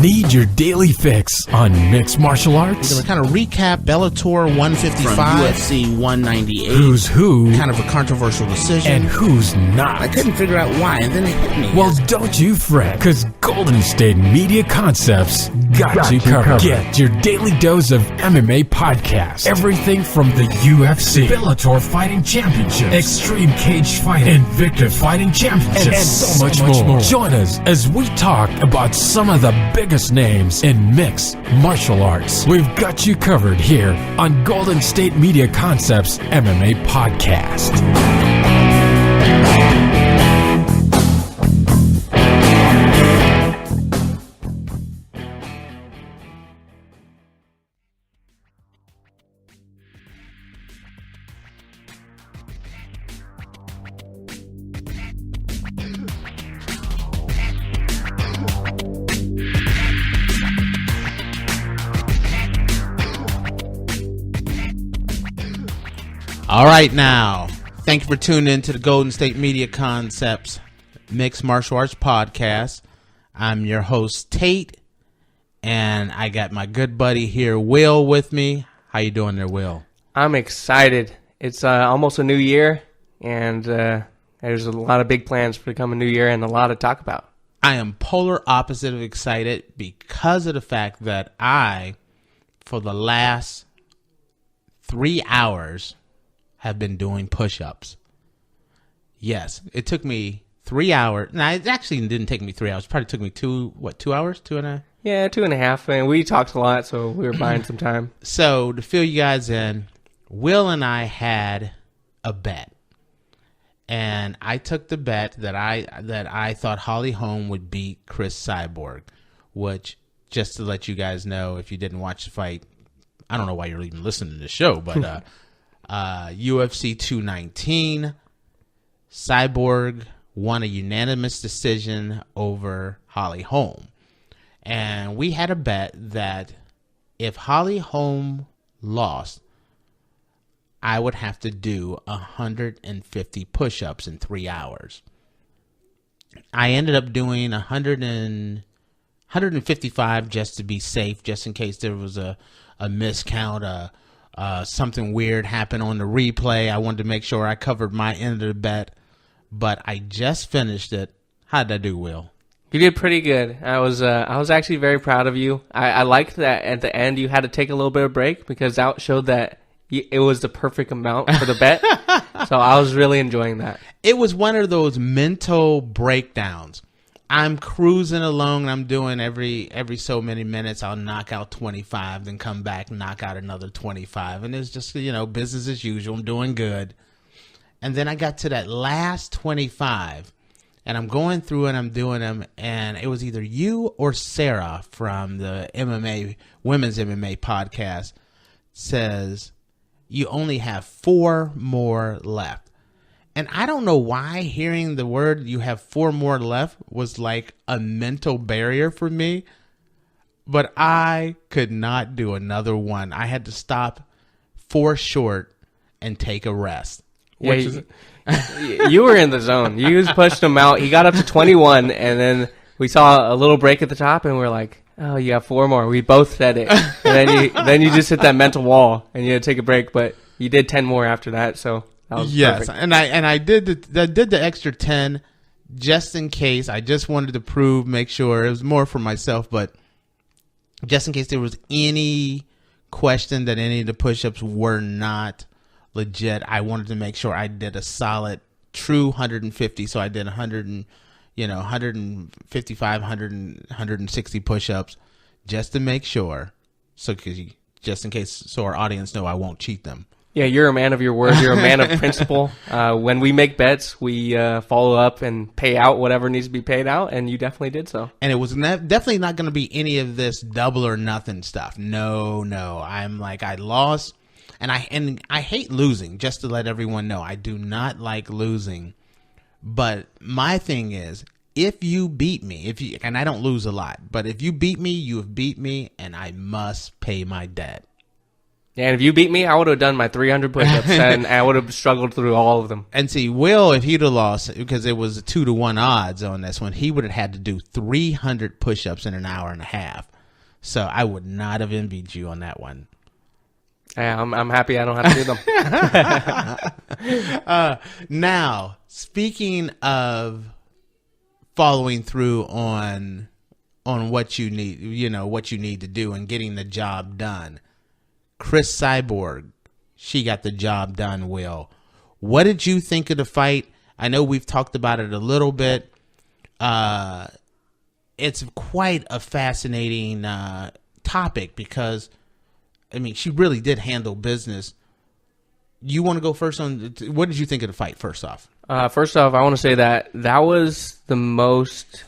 Need your daily fix on mixed martial arts? We're going to kind of recap Bellator 155 from UFC 198. Who's who? Kind of a controversial decision. And who's not. I couldn't figure out why, and then it hit me. Well, don't you fret, because Golden State Media Concepts got you covered. Get your daily dose of MMA podcast. Everything from the UFC, Bellator Fighting Championships, Extreme Cage Fighting, Invicta Fighting Championships, and so much more. Join us as we talk about some of the biggest names in mixed martial arts. We've got you covered here on Golden State Media Concepts MMA Podcast. All right, now, thank you for tuning in to the Golden State Media Concepts Mixed Martial Arts Podcast. I'm your host, Tate, and I got my good buddy here, Will, with me. How you doing there, Will? I'm excited. It's almost a new year, and there's a lot of big plans for the coming new year and a lot to talk about. I am polar opposite of excited because of the fact that I, for the last 3 hours, have been doing push-ups. Yes, it took me 3 hours. No, it actually didn't take me 3 hours. It probably took me 2 hours? 2.5? Yeah, 2.5. And we talked a lot, so we were buying some time. So, to fill you guys in, Will and I had a bet. And I took the bet that I thought Holly Holm would beat Cris Cyborg, which, just to let you guys know, if you didn't watch the fight, I don't know why you're even listening to the show, but UFC 219, Cyborg won a unanimous decision over Holly Holm. And we had a bet that if Holly Holm lost, I would have to do 150 push-ups in 3 hours. I ended up doing 155 just to be safe, just in case there was a miscount, something weird happened on the replay. I wanted to make sure I covered my end of the bet, but I just finished it. How did I do, Will? You did pretty good. I was actually very proud of you. I liked that at the end you had to take a little bit of break because that showed that it was the perfect amount for the bet. So I was really enjoying that. It was one of those mental breakdowns. I'm cruising along. I'm doing every so many minutes. I'll knock out 25, then come back, knock out another 25. And it's just, business as usual. I'm doing good. And then I got to that last 25, and I'm going through and I'm doing them. And it was either you or Sarah from the Women's MMA podcast says, you only have 4 more left. And I don't know why hearing the word you have 4 more left was like a mental barrier for me. But I could not do another one. I had to stop 4 short and take a rest. Yeah, you were in the zone. You just pushed him out. He got up to 21, and then we saw a little break at the top, and we're like, oh, you have 4 more. We both said it. And then you just hit that mental wall, and you had to take a break. But you did 10 more after that, so... Yes, perfect. and I did the extra 10 just in case. I just wanted to make sure it was more for myself, but just in case there was any question that any of the push-ups were not legit, I wanted to make sure I did a solid, true 150. So I did 155, 160 push-ups just to make sure. Just in case, so our audience know I won't cheat them. Yeah, you're a man of your word. You're a man of principle. When we make bets, we follow up and pay out whatever needs to be paid out, and you definitely did so. And it was definitely not going to be any of this double or nothing stuff. No. I'm like, I lost, and I hate losing, just to let everyone know. I do not like losing. But my thing is, if you beat me, and I don't lose a lot, but if you beat me, you have beat me, and I must pay my debt. Yeah, and if you beat me, I would have done my 300 push-ups, and I would have struggled through all of them. And see, Will, if he'd have lost, because it was a 2-to-1 odds on this one, he would have had to do 300 push-ups in an hour and a half. So I would not have envied you on that one. Yeah, I'm happy I don't have to do them. Now, speaking of following through on what you need, what you need to do and getting the job done, Cris Cyborg, she got the job done, Will. What did you think of the fight? I know we've talked about it a little bit. It's quite a fascinating topic because, I mean, she really did handle business. You want to go first on, what did you think of the fight, first off? First off, I want to say that was the most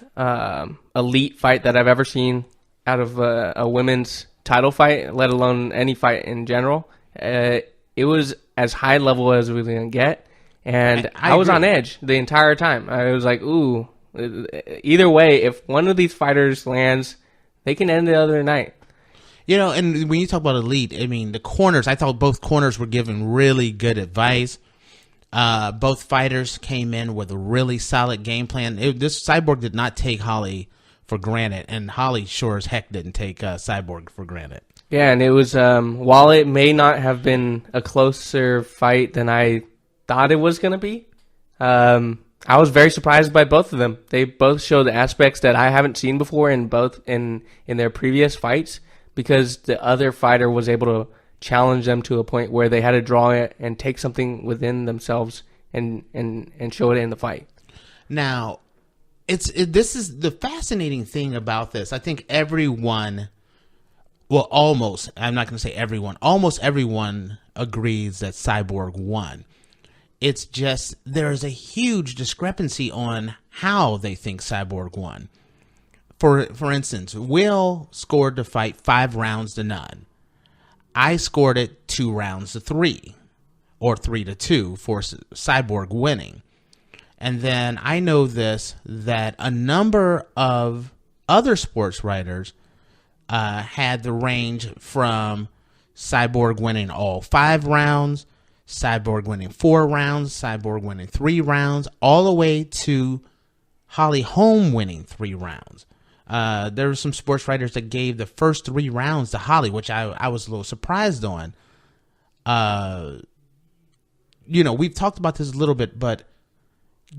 elite fight that I've ever seen out of a women's title fight, let alone any fight in general. It was as high level as we were going to get, and I was on edge the entire time. I was like, ooh, either way, if one of these fighters lands, they can end the other night. And when you talk about elite, I mean, the corners, I thought both corners were giving really good advice. Both fighters came in with a really solid game plan. This Cyborg did not take Holly for granted, and Holly sure as heck didn't take Cyborg for granted. Yeah, and it was, while it may not have been a closer fight than I thought it was going to be, I was very surprised by both of them. They both showed aspects that I haven't seen before in their previous fights, because the other fighter was able to challenge them to a point where they had to draw it and take something within themselves and show it in the fight. Now, this is the fascinating thing about this. I think everyone, well, almost, I'm not going to say everyone, almost everyone agrees that Cyborg won. It's just there's a huge discrepancy on how they think Cyborg won. For instance, Will scored the fight 5 rounds to none. I scored it 2 rounds to 3, or 3-2 for Cyborg winning. And then I know that a number of other sports writers had the range from Cyborg winning all 5 rounds, Cyborg winning 4 rounds, Cyborg winning 3 rounds, all the way to Holly Holm winning 3 rounds. There were some sports writers that gave the first 3 rounds to Holly, which I was a little surprised on. We've talked about this a little bit, but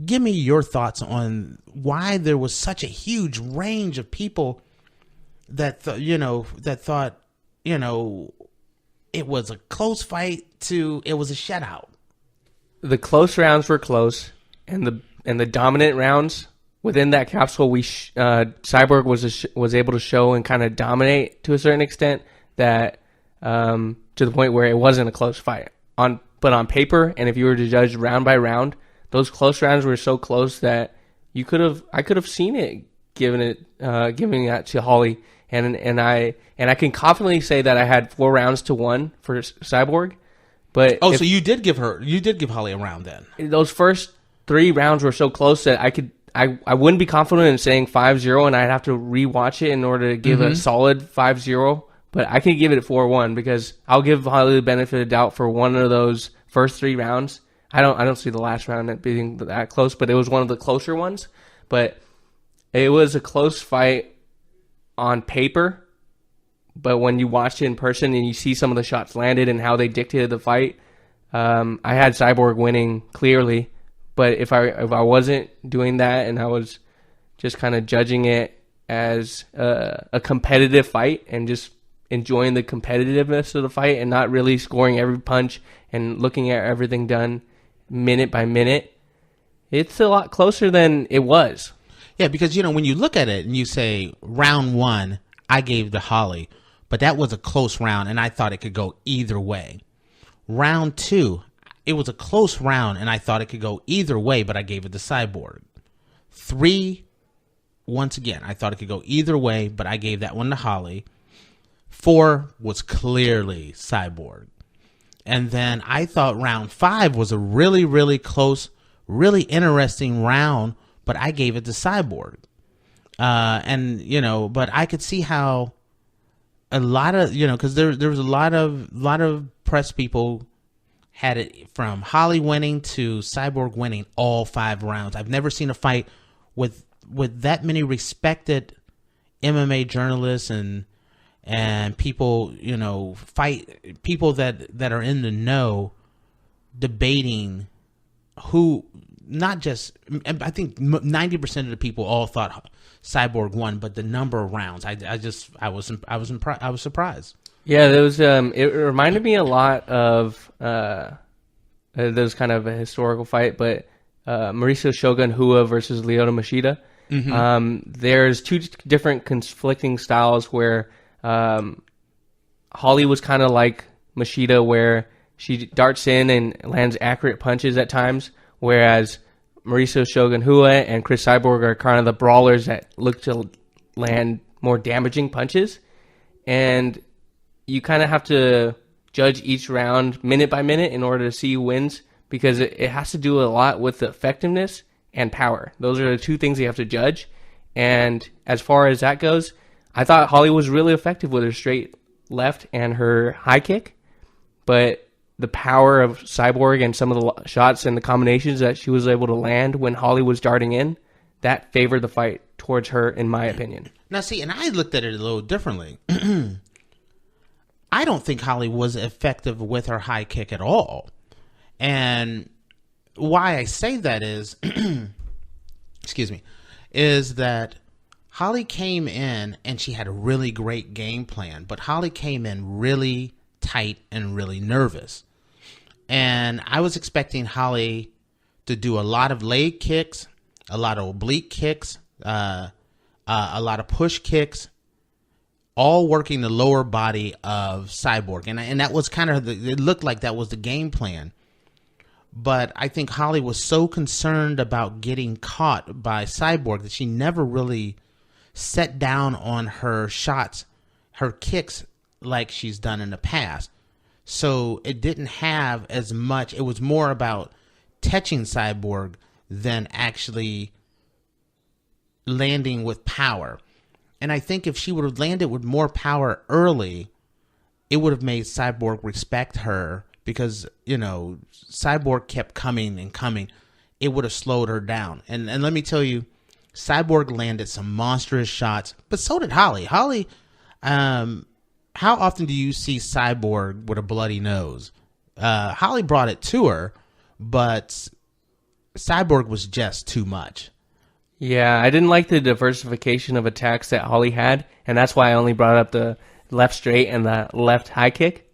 give me your thoughts on why there was such a huge range of people that thought it was a close fight to it was a shutout. The close rounds were close, and the dominant rounds within that capsule, Cyborg was able to show and kind of dominate to a certain extent that to the point where it wasn't a close fight. But on paper, and if you were to judge round by round, those close rounds were so close that I could have seen it giving that to Holly, and I can confidently say that I had 4 rounds to 1 for Cyborg. But so you did give Holly a round then. Those first 3 rounds were so close that I wouldn't be confident in saying 5-0, and I'd have to rewatch it in order to give a solid 5-0. But I can give it 4-1 because I'll give Holly the benefit of doubt for one of those first 3 rounds. I don't see the last round being that close, but it was one of the closer ones. But it was a close fight on paper, but when you watched it in person and you see some of the shots landed and how they dictated the fight, I had Cyborg winning clearly. But if I wasn't doing that and I was just kind of judging it as a competitive fight and just enjoying the competitiveness of the fight and not really scoring every punch and looking at everything done minute by minute, it's a lot closer than it was. Yeah, because, when you look at it and you say round 1, I gave to Holly, but that was a close round and I thought it could go either way. Round 2, it was a close round and I thought it could go either way, but I gave it to Cyborg. 3, once again, I thought it could go either way, but I gave that one to Holly. 4 was clearly Cyborg. And then I thought round 5 was a really, really close, really interesting round, but I gave it to Cyborg. But I could see how a lot of, because there was a lot of press people had it from Holly winning to Cyborg winning all 5 rounds. I've never seen a fight with that many respected MMA journalists and people, fight people that are in the know debating who, not just, I think 90% of the people all thought Cyborg won, but the number of rounds, I was surprised. Yeah, there was. It reminded me a lot of those kind of a historical fight, but Mauricio Shogun Rua versus Lyoto Machida. Mm-hmm. There's 2 different conflicting styles where Holly was kind of like Machida, where she darts in and lands accurate punches at times, whereas Mauricio Shogun Rua and Cris Cyborg are kind of the brawlers that look to land more damaging punches. And you kind of have to judge each round minute by minute in order to see who wins, because it has to do a lot with the effectiveness and power. Those are the 2 things you have to judge. And as far as that goes, I thought Holly was really effective with her straight left and her high kick, but the power of Cyborg and some of the shots and the combinations that she was able to land when Holly was darting in, that favored the fight towards her, in my opinion. Now, see, and I looked at it a little differently. I don't think Holly was effective with her high kick at all. And why I say that is, excuse me, is that Holly came in and she had a really great game plan, but Holly came in really tight and really nervous. And I was expecting Holly to do a lot of leg kicks, a lot of oblique kicks, a lot of push kicks, all working the lower body of Cyborg. And that was kind of, it looked like that was the game plan. But I think Holly was so concerned about getting caught by Cyborg that she never really set down on her shots, her kicks, like she's done in the past. So it didn't have as much, it was more about touching Cyborg than actually landing with power. And I think if she would have landed with more power early, it would have made Cyborg respect her, because, Cyborg kept coming and coming. It would have slowed her down. And let me tell you, Cyborg landed some monstrous shots, but so did Holly. Holly, how often do you see Cyborg with a bloody nose? Holly brought it to her, but Cyborg was just too much. Yeah, I didn't like the diversification of attacks that Holly had, and that's why I only brought up the left straight and the left high kick,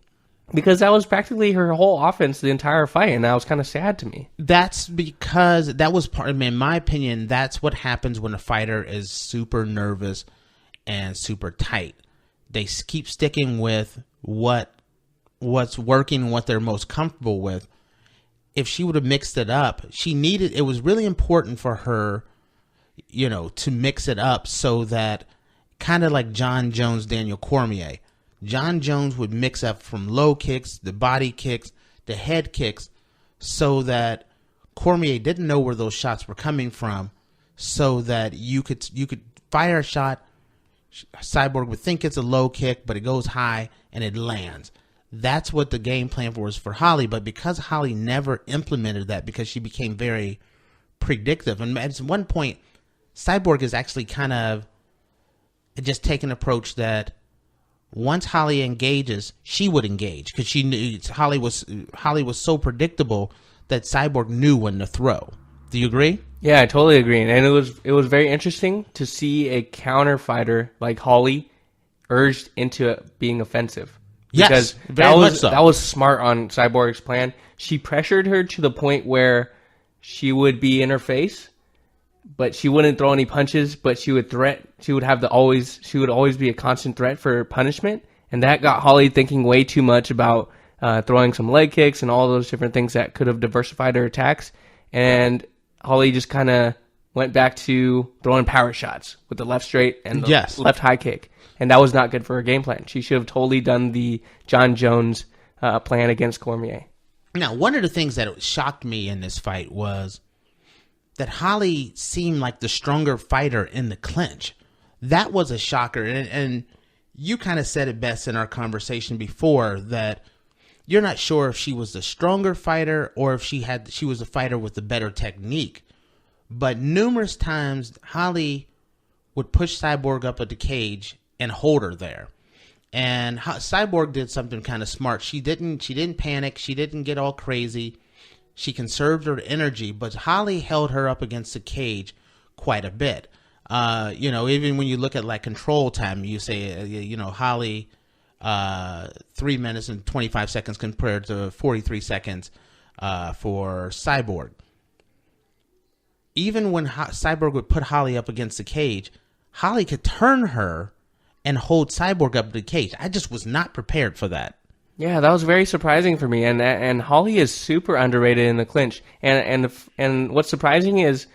because that was practically her whole offense the entire fight, and that was kind of sad to me. That's because that was part, in my opinion, that's what happens when a fighter is super nervous and super tight. They keep sticking with what's working, what they're most comfortable with. If she would have mixed it up, it was really important for her, to mix it up, so that, kind of like John Jones, Daniel Cormier. John Jones would mix up from low kicks, the body kicks, the head kicks, so that Cormier didn't know where those shots were coming from, so that you could fire a shot, Cyborg would think it's a low kick, but it goes high and it lands. That's what the game plan was for Holly, but because Holly never implemented that, because she became very predictive, and at one point, Cyborg is actually kind of just taking an approach that once Holly engages, she would engage, because she knew Holly was so predictable that Cyborg knew when to throw. Do you agree? Yeah, I totally agree. And it was very interesting to see a counter fighter like Holly urged into being offensive. Yes, because much so. That was smart on Cyborg's plan. She pressured her to the point where she would be in her face, but she wouldn't throw any punches, but she would always be a constant threat for punishment. And that got Holly thinking way too much about throwing some leg kicks and all those different things that could have diversified her attacks. And Holly just kind of went back to throwing power shots with the left straight and the left high kick. And that was not good for her game plan. She should have totally done the John Jones plan against Cormier. Now, one of the things that shocked me in this fight was that Holly seemed like the stronger fighter in the clinch. That was a shocker. And you kind of said it best in our conversation before that you're not sure if she was the stronger fighter or if she was a fighter with a better technique. But numerous times, Holly would push Cyborg up at the cage and hold her there. And Cyborg did something kind of smart. She didn't panic. She didn't get all crazy. She conserved her energy, but Holly held her up against the cage quite a bit. Even when you look at like control time, you say, Holly, 3 minutes and 25 seconds compared to 43 seconds for Cyborg. Even when Cyborg would put Holly up against the cage, Holly could turn her and hold Cyborg up to the cage. I just was not prepared for that. Yeah, that was very surprising for me. And Holly is super underrated in the clinch. And what's surprising is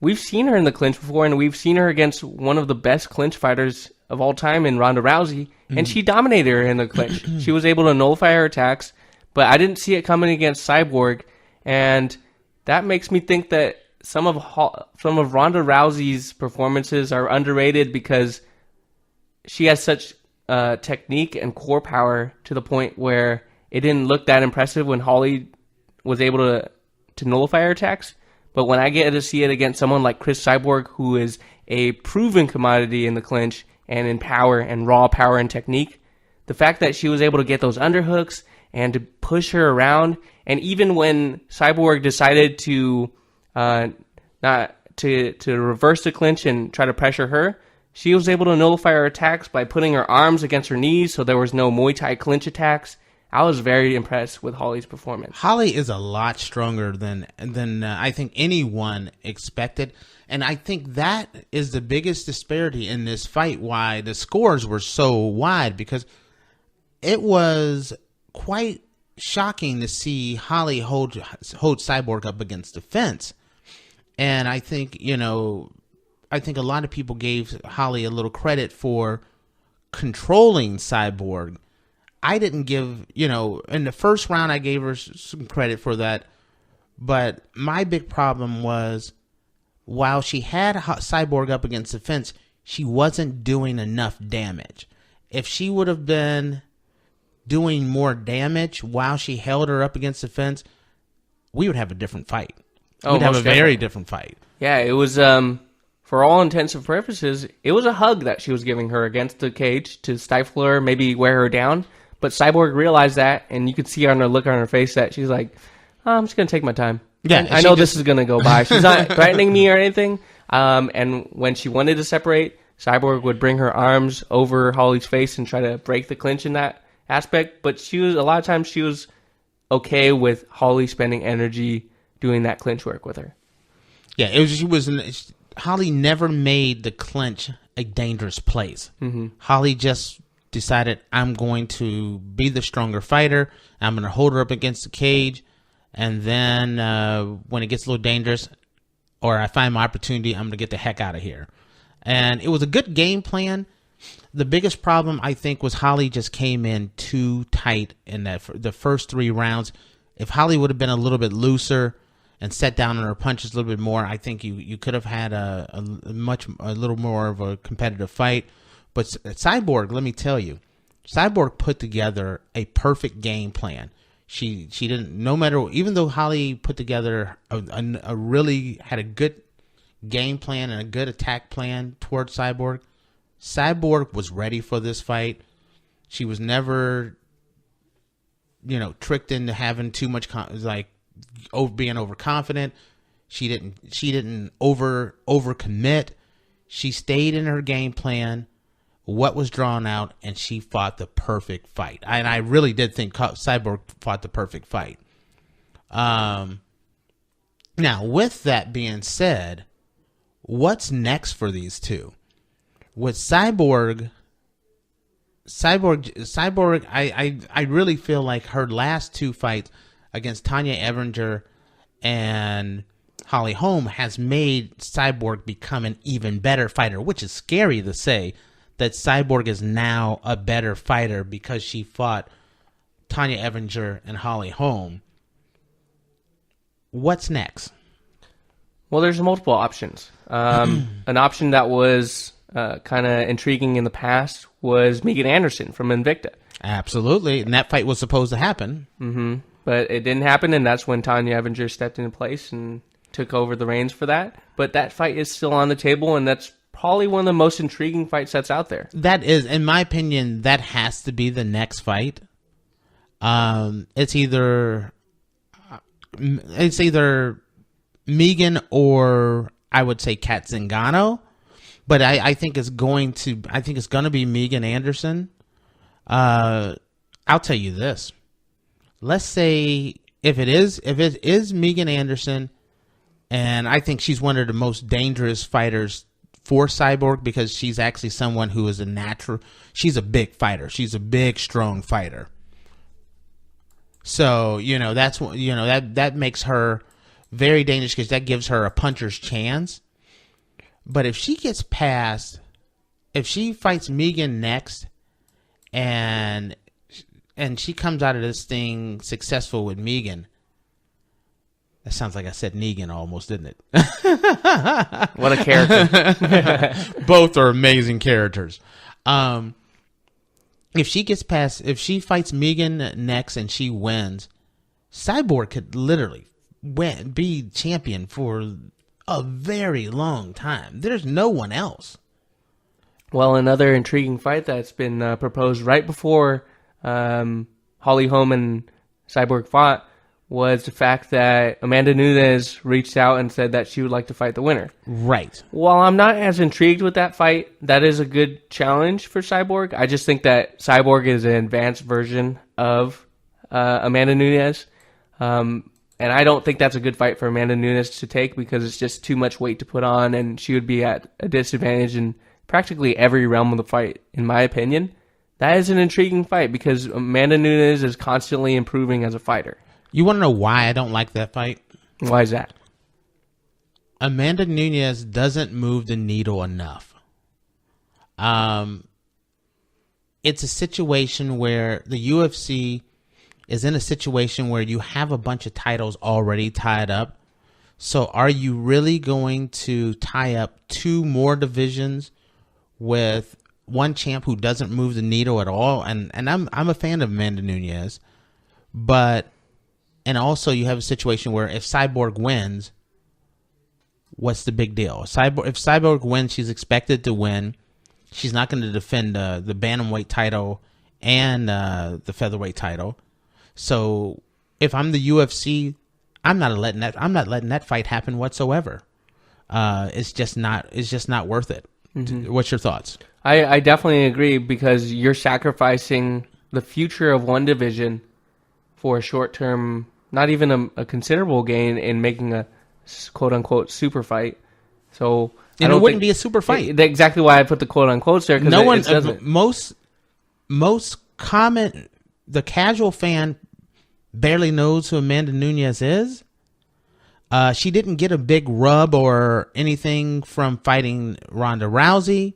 we've seen her in the clinch before, and we've seen her against one of the best clinch fighters of all time in Ronda Rousey, and she dominated her in the clinch. She was able to nullify her attacks, but I didn't see it coming against Cyborg, and that makes me think that some of Ronda Rousey's performances are underrated because she has such technique and core power to the point where it didn't look that impressive when Holly was able to nullify her attacks. But when I get to see it against someone like Cris Cyborg, who is a proven commodity in the clinch and in power and raw power and technique, the fact that she was able to get those underhooks and to push her around, and even when Cyborg decided to not to reverse the clinch and try to pressure her, she was able to nullify her attacks by putting her arms against her knees, so there was no Muay Thai clinch attacks. I was very impressed with Holly's performance. Holly is a lot stronger than I think anyone expected, and I think that is the biggest disparity in this fight. Why the scores were so wide, because it was quite shocking to see Holly hold Cyborg up against the fence, and I think a lot of people gave Holly a little credit for controlling Cyborg. I didn't give, in the first round, I gave her some credit for that. But my big problem was, while she had Cyborg up against the fence, she wasn't doing enough damage. If she would have been doing more damage while she held her up against the fence, we would have a different fight. We'd have a very different fight. Yeah, it was, for all intents and purposes, it was a hug that she was giving her against the cage to stifle her, maybe wear her down. But Cyborg realized that, and you could see on her look on her face that she's like, I'm just going to take my time. Yeah, I know this is going to go by. She's not threatening me or anything. And when she wanted to separate, Cyborg would bring her arms over Holly's face and try to break the clinch in that aspect. But a lot of times she was okay with Holly spending energy doing that clinch work with her. Yeah, Holly never made the clinch a dangerous place. Mm-hmm. Holly just decided, I'm going to be the stronger fighter. I'm going to hold her up against the cage. And then when it gets a little dangerous or I find my opportunity, I'm going to get the heck out of here. And it was a good game plan. The biggest problem, I think, was Holly just came in too tight in the first 3 rounds. If Holly would have been a little bit looser and set down on her punches a little bit more, I think you could have had a little more of a competitive fight. But Cyborg, let me tell you, Cyborg put together a perfect game plan. She didn't, no matter, even though Holly put together a really had a good game plan and a good attack plan towards Cyborg, Cyborg was ready for this fight. She was never, tricked into having too much being overconfident. She didn't overcommit. She stayed in her game plan, what was drawn out, and she fought the perfect fight. And I really did think Cyborg fought the perfect fight. Now, with that being said, what's next for these two? With Cyborg, I really feel like her last 2 fights against Tanya Evinger and Holly Holm has made Cyborg become an even better fighter, which is scary to say that Cyborg is now a better fighter because she fought Tanya Evinger and Holly Holm. What's next? Well, there's multiple options. An option that was kind of intriguing in the past was Megan Anderson from Invicta. Absolutely, and that fight was supposed to happen. Mm-hmm. But it didn't happen, and that's when Tanya Evinger stepped into place and took over the reins for that. But that fight is still on the table, and that's probably one of the most intriguing fight sets out there. That is, in my opinion, that has to be the next fight. It's either Megan or I would say Kat Zingano, but I think it's going to be Megan Anderson. I'll tell you this. Let's say if it is Megan Anderson, and I think she's one of the most dangerous fighters for Cyborg because she's actually someone who is she's a big fighter. She's a big, strong fighter. So, that makes her very dangerous because that gives her a puncher's chance. But if she fights Megan next and she comes out of this thing successful with Megan, that sounds like I said Negan almost, didn't it? What a character. Both are amazing characters. If she fights Megan next and she wins, Cyborg could literally be champion for a very long time. There's no one else. Well, another intriguing fight that's been proposed right before Holly Holm and Cyborg fought was the fact that Amanda Nunes reached out and said that she would like to fight the winner. Right. While I'm not as intrigued with that fight, that is a good challenge for Cyborg. I just think that Cyborg is an advanced version of Amanda Nunes. And I don't think that's a good fight for Amanda Nunes to take because it's just too much weight to put on, and she would be at a disadvantage in practically every realm of the fight, in my opinion. That is an intriguing fight because Amanda Nunes is constantly improving as a fighter. You want to know why I don't like that fight? Why is that? Amanda Nunes doesn't move the needle enough. It's a situation where the UFC is in a situation where you have a bunch of titles already tied up. So are you really going to tie up 2 more divisions with one champ who doesn't move the needle at all? And I'm a fan of Amanda Nunes, and also you have a situation where if Cyborg wins, what's the big deal? If Cyborg wins, she's expected to win. She's not going to defend the bantamweight title and the featherweight title. So if I'm the UFC, I'm not letting that fight happen whatsoever. It's just not worth it. Mm-hmm. What's your thoughts? I definitely agree because you're sacrificing the future of one division for a short-term, not even a considerable gain in making a quote-unquote super fight. So and it wouldn't be a super fight. Exactly why I put the quote-unquotes there. No one, most common, the casual fan barely knows who Amanda Nunes is. She didn't get a big rub or anything from fighting Ronda Rousey.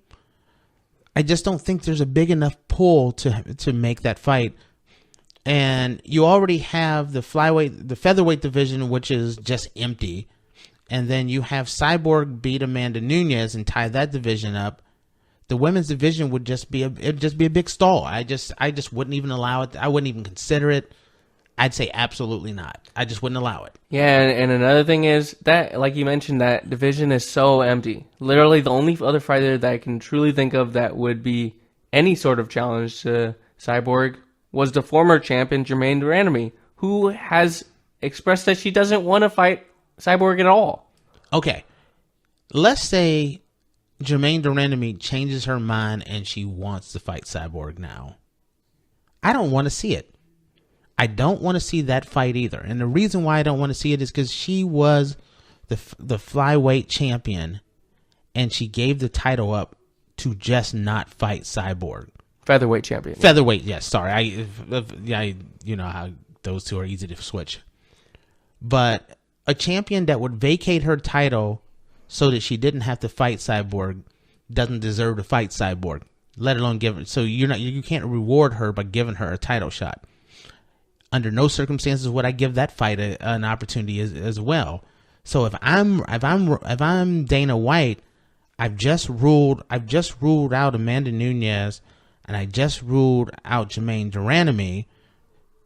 I just don't think there's a big enough pull to make that fight. And you already have the featherweight division, which is just empty. And then you have Cyborg beat Amanda Nunes and tie that division up. The women's division would just be a big stall. I just wouldn't even allow it. I wouldn't even consider it. I'd say absolutely not. I just wouldn't allow it. Yeah, and another thing is that, like you mentioned, that division is so empty. Literally, the only other fighter that I can truly think of that would be any sort of challenge to Cyborg was the former champion, Jermaine Durandamy, who has expressed that she doesn't want to fight Cyborg at all. Okay, let's say Jermaine Durandamy changes her mind and she wants to fight Cyborg now. I don't want to see it. I don't want to see that fight either. And the reason why I don't want to see it is because she was the flyweight champion and she gave the title up to just not fight Cyborg. Featherweight champion. Featherweight, yes. Sorry. I you know how those two are easy to switch. But a champion that would vacate her title so that she didn't have to fight Cyborg doesn't deserve to fight Cyborg, let alone give her. So you can't reward her by giving her a title shot. Under no circumstances would I give that fight an opportunity as well. So if I'm Dana White, I've just ruled out Amanda Nunes, and I just ruled out Jermaine Duranamy.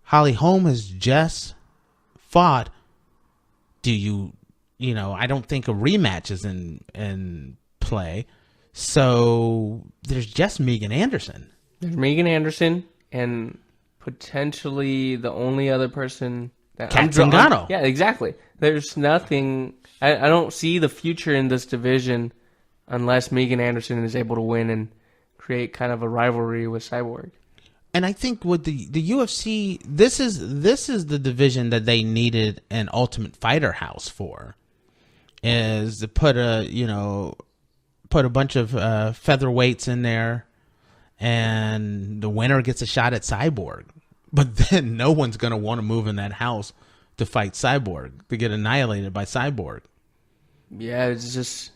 Holly Holm has just fought. I don't think a rematch is in play. So there's just Megan Anderson. There's Megan Anderson, and potentially the only other person that Kat Zingano. Yeah, exactly. There's nothing. I don't see the future in this division unless Megan Anderson is able to win and create kind of a rivalry with Cyborg. And I think with the UFC, this is the division that they needed an Ultimate Fighter house for, is to put a bunch of featherweights in there, and the winner gets a shot at Cyborg. But then no one's going to want to move in that house to fight Cyborg, to get annihilated by Cyborg. Yeah, it's just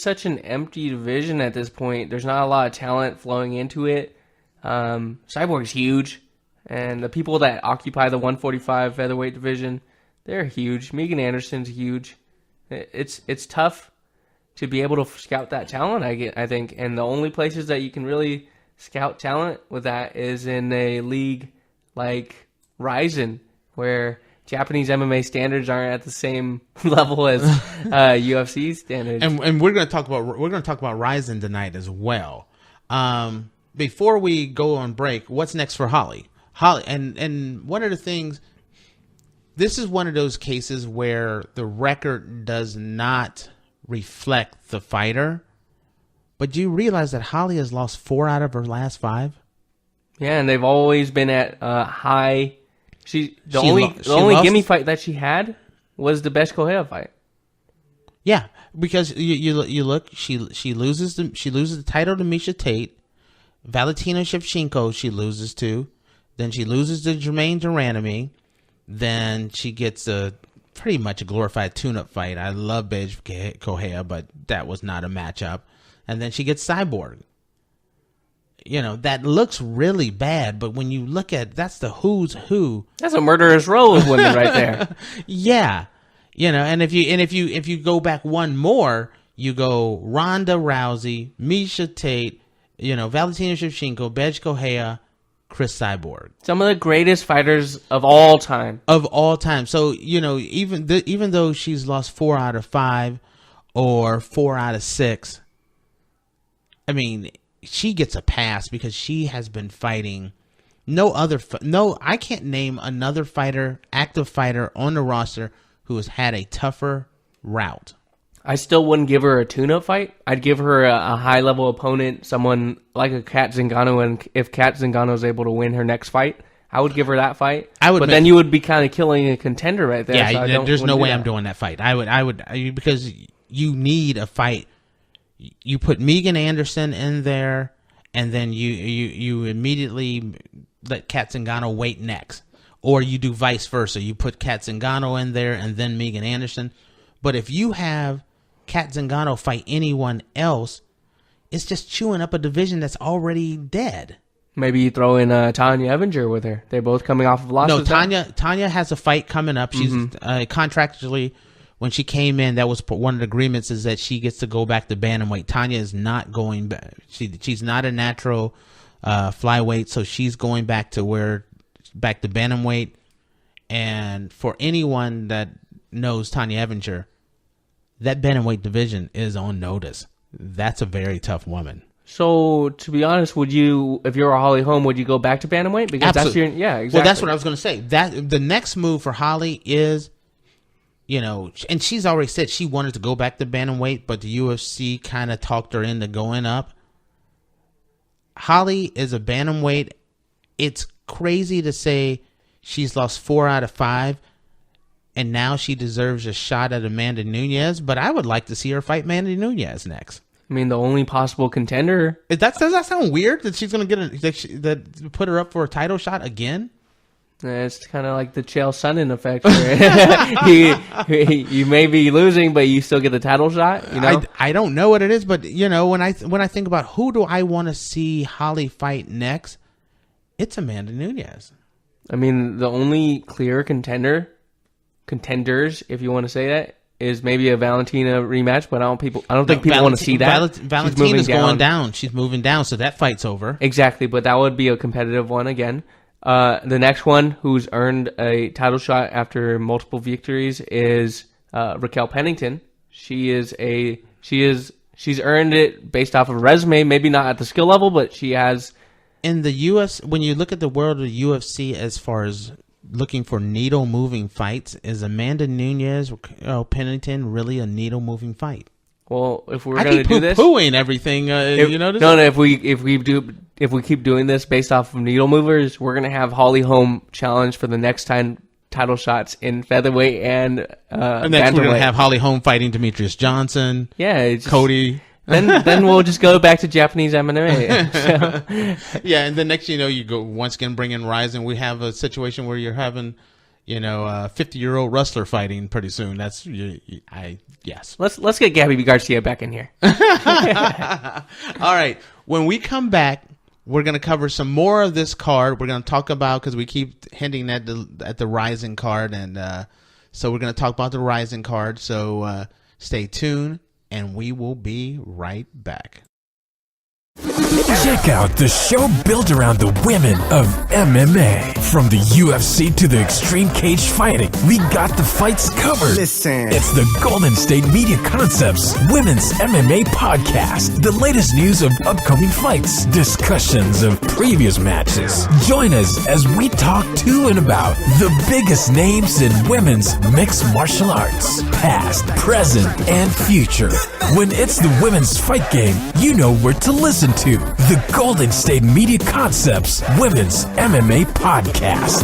such an empty division at this point. There's not a lot of talent flowing into it. Cyborg's huge, and the people that occupy the 145 featherweight division, they're huge. Megan Anderson's huge. It's tough to be able to scout that talent, I think, and the only places that you can really scout talent with that is in a league like Rizin, where Japanese MMA standards aren't at the same level as UFC standards. And we're going to talk about Rizin tonight as well. Before we go on break, what's next for Holly? And one of the things, this is one of those cases where the record does not reflect the fighter. But do you realize that Holly has lost 4 out of her last 5? Yeah, and they've always been at high. The only gimme fight that she had was the Besh Correa fight. Yeah, because you look, she loses the title to Miesha Tate. Valentina Shevchenko she loses to. Then she loses to Jermaine Duranamy. Then she gets pretty much a glorified tune-up fight. I love Besh Correa, but that was not a matchup. And then she gets Cyborg. That looks really bad, but when you look at, that's the who's who. That's a murderous row of women right there. Yeah. And if you go back one more, you go Ronda Rousey, Miesha Tate, Valentina Shevchenko, Besh Correa, Cris Cyborg. Some of the greatest fighters of all time. So, even though she's lost 4 out of 5 or 4 out of 6, I mean, she gets a pass because she has been fighting. I can't name another active fighter on the roster who has had a tougher route. I still wouldn't give her a tune-up fight. I'd give her a high-level opponent, someone like a Kat Zingano, and if Kat Zingano is able to win her next fight, I would give her that fight. Then you would be kind of killing a contender right there. Yeah, so there's no way I'm doing that fight. I would because you need a fight. You put Megan Anderson in there, and then you immediately let Kat Zingano wait next. Or you do vice versa. You put Kat Zingano in there, and then Megan Anderson. But if you have Kat Zingano fight anyone else, it's just chewing up a division that's already dead. Maybe you throw in Tanya Evinger with her. They're both coming off of losses. No, Tanya has a fight coming up. She's contractually, when she came in, that was one of the agreements, is that she gets to go back to bantamweight. Tanya is not going back. She's not a natural flyweight, so she's going back to bantamweight. And for anyone that knows Tanya Evinger, that bantamweight division is on notice. That's a very tough woman. So, to be honest, if you're a Holly Holm, would you go back to bantamweight? Because Absolutely. Exactly. Well, that's what I was going to say. That the next move for Holly is, and she's already said she wanted to go back to bantamweight, but the UFC kind of talked her into going up. Holly is a bantamweight. It's crazy to say she's lost 4 out of 5. And now she deserves a shot at Amanda Nunes, but I would like to see her fight Amanda Nunes next. I mean, the only possible contender. Does that sound weird that she's going to get that put her up for a title shot again? It's kind of like the Chael Sonnen effect. Where you may be losing, but you still get the title shot. I don't know what it is, but when I think about who do I want to see Holly fight next, it's Amanda Nunes. I mean, the only clear contenders, if you want to say that, is maybe a Valentina rematch, but I don't think people want to see that. Valentina's going down. She's moving down, so that fight's over. Exactly, but that would be a competitive one again. The next one, who's earned a title shot after multiple victories, is Raquel Pennington. She's earned it based off of a resume, maybe not at the skill level, but she has. In the when you look at the world of the UFC as far as looking for needle-moving fights, is Amanda Nunes Pennington really a needle-moving fight? Well, if we're going to do this, poo-pooing everything, you know. No. If we keep doing this based off of needle movers, we're going to have Holly Holm challenge for the next 10 title shots in featherweight and next we're going to have Holly Holm fighting Demetrius Johnson. Yeah, Cody. Then we'll just go back to Japanese MMA. So. Yeah, and then next you go once again bring in Rizin. We have a situation where you're having, a 50-year-old wrestler fighting pretty soon. That's yes. Let's get Gabby Garcia back in here. All right. When we come back, we're going to cover some more of this card. We're going to talk about, because we keep hinting at the Rizin card, and so we're going to talk about the Rizin card. So stay tuned. And we will be right back. Check out the show built around the women of MMA. From the UFC to the extreme cage fighting, we got the fights covered. Listen. It's the Golden State Media Concepts Women's MMA Podcast. The latest news of upcoming fights, discussions of previous matches. Join us as we talk to and about the biggest names in women's mixed martial arts, past, present, and future. When it's the women's fight game, you know where to listen to the Golden State Media Concepts Women's MMA Podcast.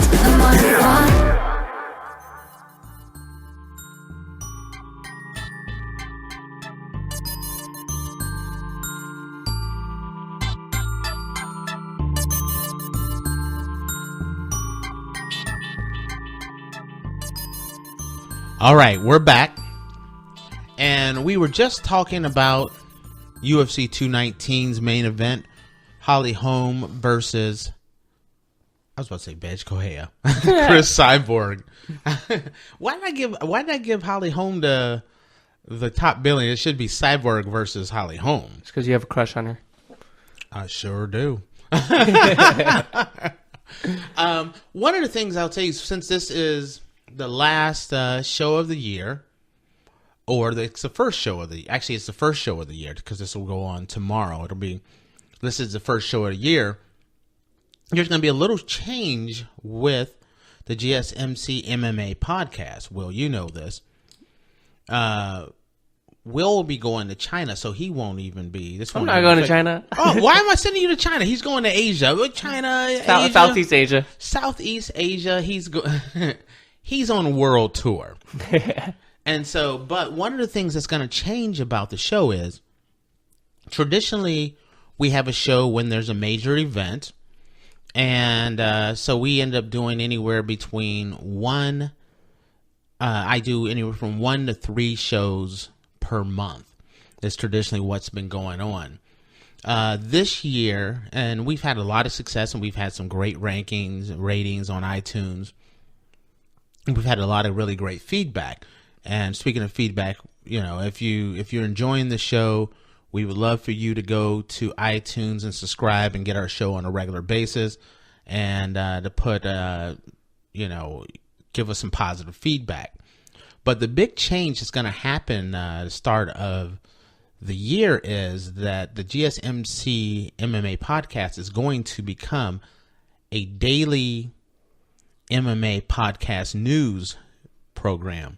All right, we're back. And we were just talking about UFC 219's main event, Holly Holm versus, I was about to say Badge Correa, Cris Cyborg. Why did I give Holly Holm the top billing? It should be Cyborg versus Holly Holm. It's because you have a crush on her. I sure do. One of the things I'll tell you, since this is the last show of the year, or it's the first show of it's the first show of the year, because this will go on tomorrow. This is the first show of the year. There's going to be a little change with the GSMC MMA podcast. Will, you know this. Will be going to China, so he won't even be. I'm not going to China. Oh, why am I sending you to China? He's going to Asia. China, Asia, Southeast Asia. Southeast Asia. He's on world tour. And so, but one of the things that's going to change about the show is, traditionally, we have a show when there's a major event. And so we end up doing anywhere between I do anywhere from 1 to 3 shows per month. That's traditionally what's been going on. This year, and we've had a lot of success, and we've had some great ratings on iTunes. We've had a lot of really great feedback. And speaking of feedback, if you're enjoying the show, we would love for you to go to iTunes and subscribe and get our show on a regular basis, and to put give us some positive feedback. But the big change that's going to happen at the start of the year is that the GSMC MMA podcast is going to become a daily MMA podcast news program,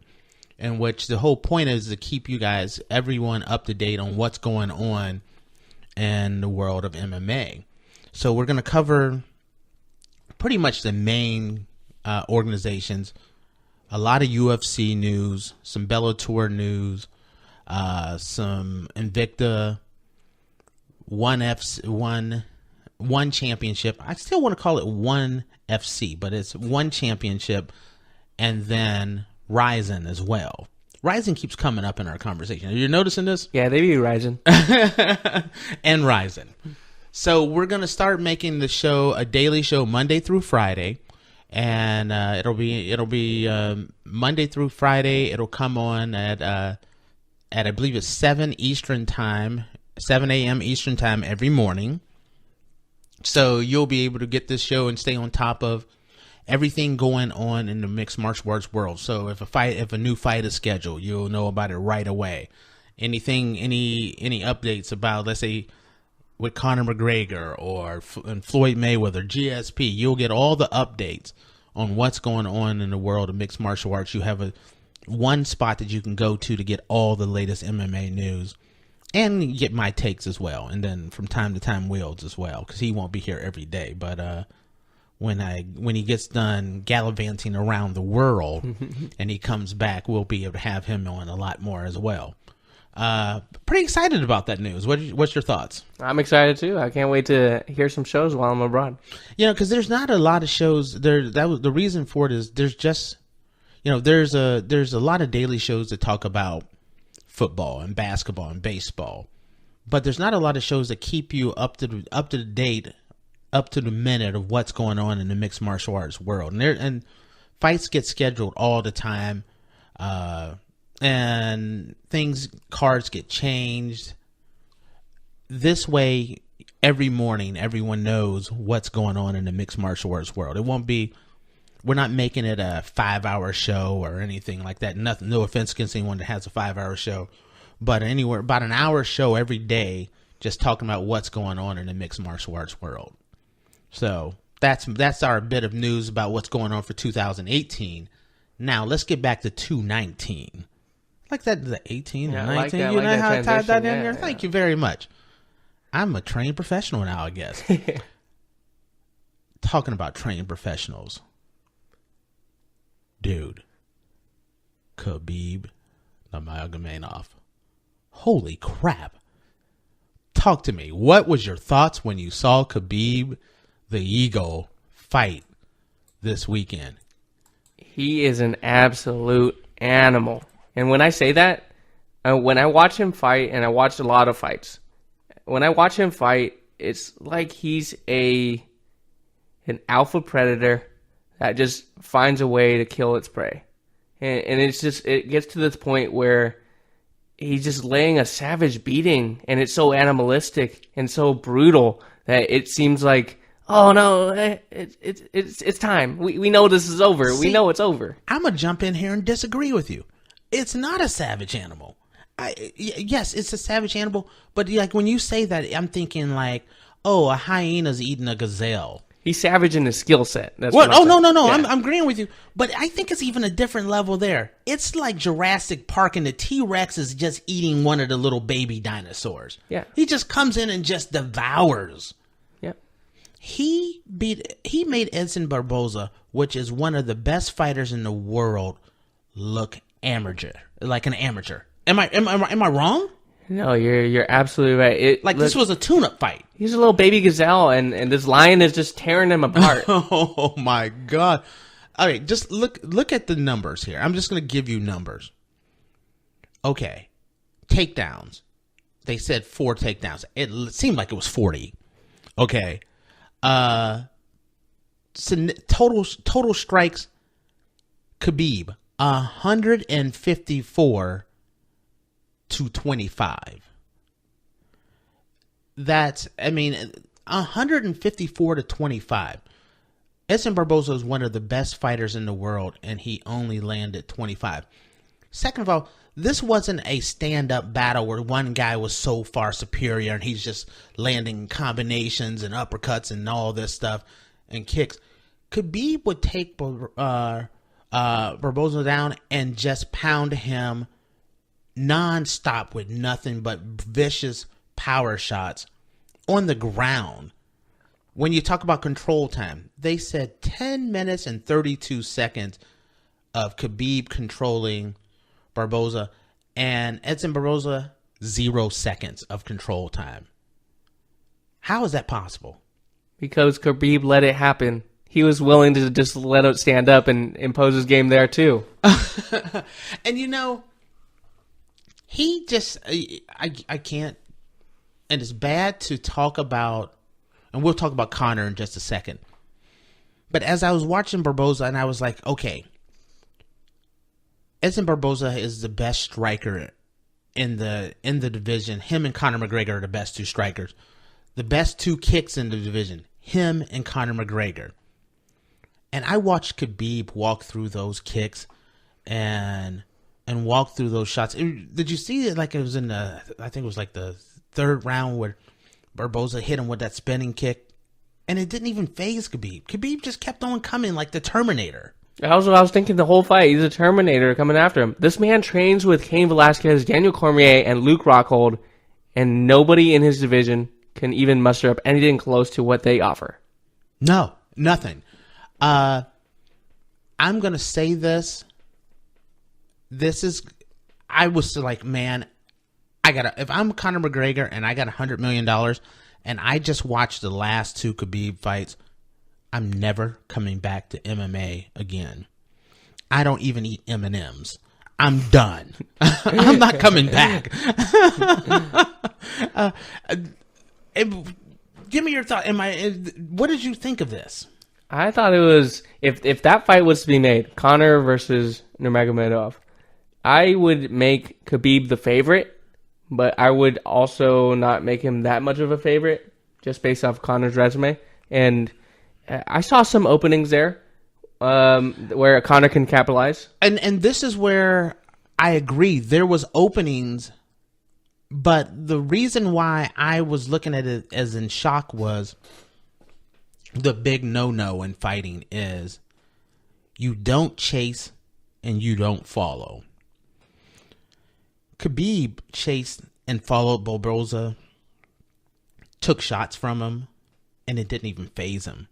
in which the whole point is to keep you guys, everyone, up to date on what's going on in the world of MMA. So we're going to cover pretty much the main organizations, a lot of UFC news, some Bellator news, some Invicta, one championship. I still want to call it one FC, but it's one championship, and then Rizin as well. Rizin keeps coming up in our conversation. Are you noticing this? Yeah, they be Rizin. And Rizin. So we're going to start making the show a daily show Monday through Friday. and it'll be Monday through Friday. It'll come on at I believe it's 7 Eastern time, 7 a.m. Eastern time every morning. So you'll be able to get this show and stay on top of everything going on in the mixed martial arts world. So if a new fight is scheduled, you'll know about it right away. Any updates about, let's say, with Conor McGregor or Floyd Mayweather, GSP, you'll get all the updates on what's going on in the world of mixed martial arts. You have one spot that you can go to get all the latest MMA news and get my takes as well. And then from time to time, Will's as well, because he won't be here every day. But when he gets done gallivanting around the world and he comes back, we'll be able to have him on a lot more as well. Pretty excited about that news. What's your thoughts? I'm excited too. I can't wait to hear some shows while I'm abroad. Because there's not a lot of shows there. The reason for it is there's just, there's a lot of daily shows that talk about football and basketball and baseball, but there's not a lot of shows that keep you up to the date, up to the minute of what's going on in the mixed martial arts world. And fights get scheduled all the time. And cards get changed. This way, every morning, everyone knows what's going on in the mixed martial arts world. We're not making it a 5-hour show or anything like that. Nothing, no offense against anyone that has a 5-hour show, but anywhere about an hour show every day, just talking about what's going on in the mixed martial arts world. So that's our bit of news about what's going on for 2018. Now let's get back to 2019. Like that, the 18 and 19. Like that, you know how I tied that in yeah, there? Thank you very much. I'm a trained professional now, I guess. Talking about trained professionals. Dude. Khabib Nurmagomedov. Holy crap. Talk to me. What was your thoughts when you saw Khabib the Eagle fight this weekend? He is an absolute animal. And when I say that, when I watch him fight, and I watched a lot of fights, when I watch him fight, it's like he's an alpha predator that just finds a way to kill its prey. And it gets to this point where he's just laying a savage beating, and it's so animalistic and so brutal that it seems like, oh no, it's time. We know this is over. We know it's over. I'm going to jump in here and disagree with you. It's not a savage animal. Yes, it's a savage animal, but like when you say that, I'm thinking like, oh, a hyena's eating a gazelle. He's savage in his skill set. That's what? Oh, no. Yeah. I'm agreeing with you, but I think it's even a different level there. It's like Jurassic Park, and the T-Rex is just eating one of the little baby dinosaurs. Yeah, he just comes in and just devours. Yeah, he made Edson Barboza, which is one of the best fighters in the world, look like an amateur. Am I wrong? No, you're absolutely right. This was a tune-up fight. He's a little baby gazelle, and this lion is just tearing him apart. Oh my God! All right, just look at the numbers here. I'm just going to give you numbers. Okay, takedowns. They said 4 takedowns. It seemed like it was 40. Okay, so total strikes. Khabib 154 to 25. That's, 154 to 25. Edson Barboza is one of the best fighters in the world, and he only landed 25. Second of all, this wasn't a stand-up battle where one guy was so far superior and he's just landing combinations and uppercuts and all this stuff and kicks. Khabib would take Barboza down and just pound him non-stop with nothing but vicious power shots on the ground. When you talk about control time, they said 10 minutes and 32 seconds of Khabib controlling Barboza, and Edson Barboza 0 seconds of control time. How is that possible? Because Khabib let it happen. He was willing to just let it stand up and impose his game there too. And he just, I can't, and it's bad to talk about, and we'll talk about Conor in just a second, But as I was watching Barboza, and I was like, okay, Edson Barboza is the best striker in the division. Him and Conor McGregor are the best two strikers. The best two kicks in the division. Him and Conor McGregor. And I watched Khabib walk through those kicks and walk through those shots. Did you see it like it was in the, I think it was like the third round where Barboza hit him with that spinning kick, and it didn't even faze Khabib. Khabib just kept on coming like the Terminator. I was thinking the whole fight. He's a Terminator coming after him. This man trains with Cain Velasquez, Daniel Cormier, and Luke Rockhold, and nobody in his division can even muster up anything close to what they offer. No, nothing. I'm going to say this. I was like, man, if I'm Conor McGregor and I got $100 million and I just watched the last two Khabib fights, I'm never coming back to MMA again. I don't even eat M&Ms. I'm done. I'm not coming back. Give me your thought. What did you think of this? I thought it was, if that fight was to be made, Conor versus Nurmagomedov, I would make Khabib the favorite, but I would also not make him that much of a favorite, just based off Conor's resume. And I saw some openings there where Conor can capitalize. And this is where I agree. There was openings, but the reason why I was looking at it as in shock was the big no-no in fighting is you don't chase and you don't follow. Khabib chased and followed Barboza, took shots from him, and it didn't even faze him.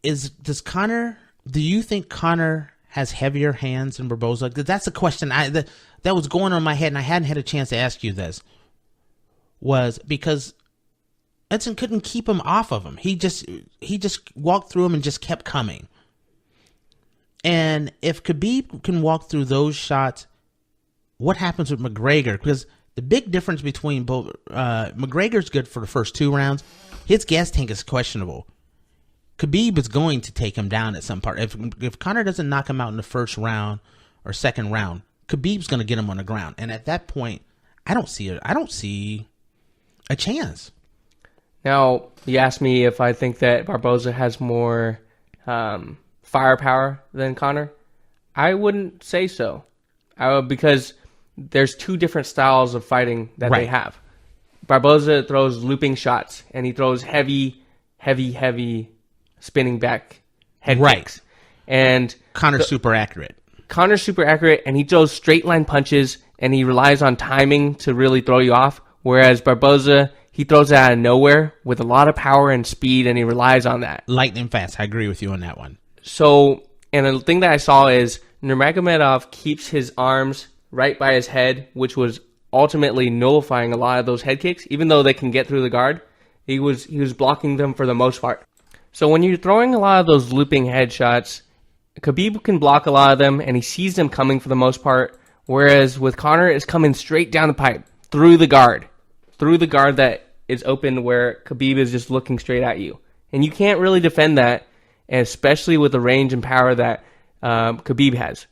Do you think Conor has heavier hands than Barboza? That's a question that was going on in my head, and I hadn't had a chance to ask you this. Was because Edson couldn't keep him off of him. He just walked through him and just kept coming. And if Khabib can walk through those shots, what happens with McGregor? Because the big difference between both, McGregor's good for the first 2 rounds. His gas tank is questionable. Khabib is going to take him down at some part. If Conor doesn't knock him out in the first round or second round, Khabib's going to get him on the ground. And at that point, I don't see a chance. Now, you asked me if I think that Barboza has more firepower than Conor. I wouldn't say so. Because there's 2 different styles of fighting that they have. Barboza throws looping shots, and he throws heavy spinning back head kicks. And Conor's super accurate. Conor's super accurate, and he throws straight line punches, and he relies on timing to really throw you off. Whereas Barboza, he throws it out of nowhere with a lot of power and speed, and he relies on that. Lightning fast. I agree with you on that one. So, and the thing that I saw is Nurmagomedov keeps his arms right by his head, which was ultimately nullifying a lot of those head kicks. Even though they can get through the guard, he was blocking them for the most part. So when you're throwing a lot of those looping headshots, Khabib can block a lot of them, and he sees them coming for the most part. Whereas with Conor, it's coming straight down the pipe, through the guard that is open where Khabib is just looking straight at you. And you can't really defend that, especially with the range and power that Khabib has.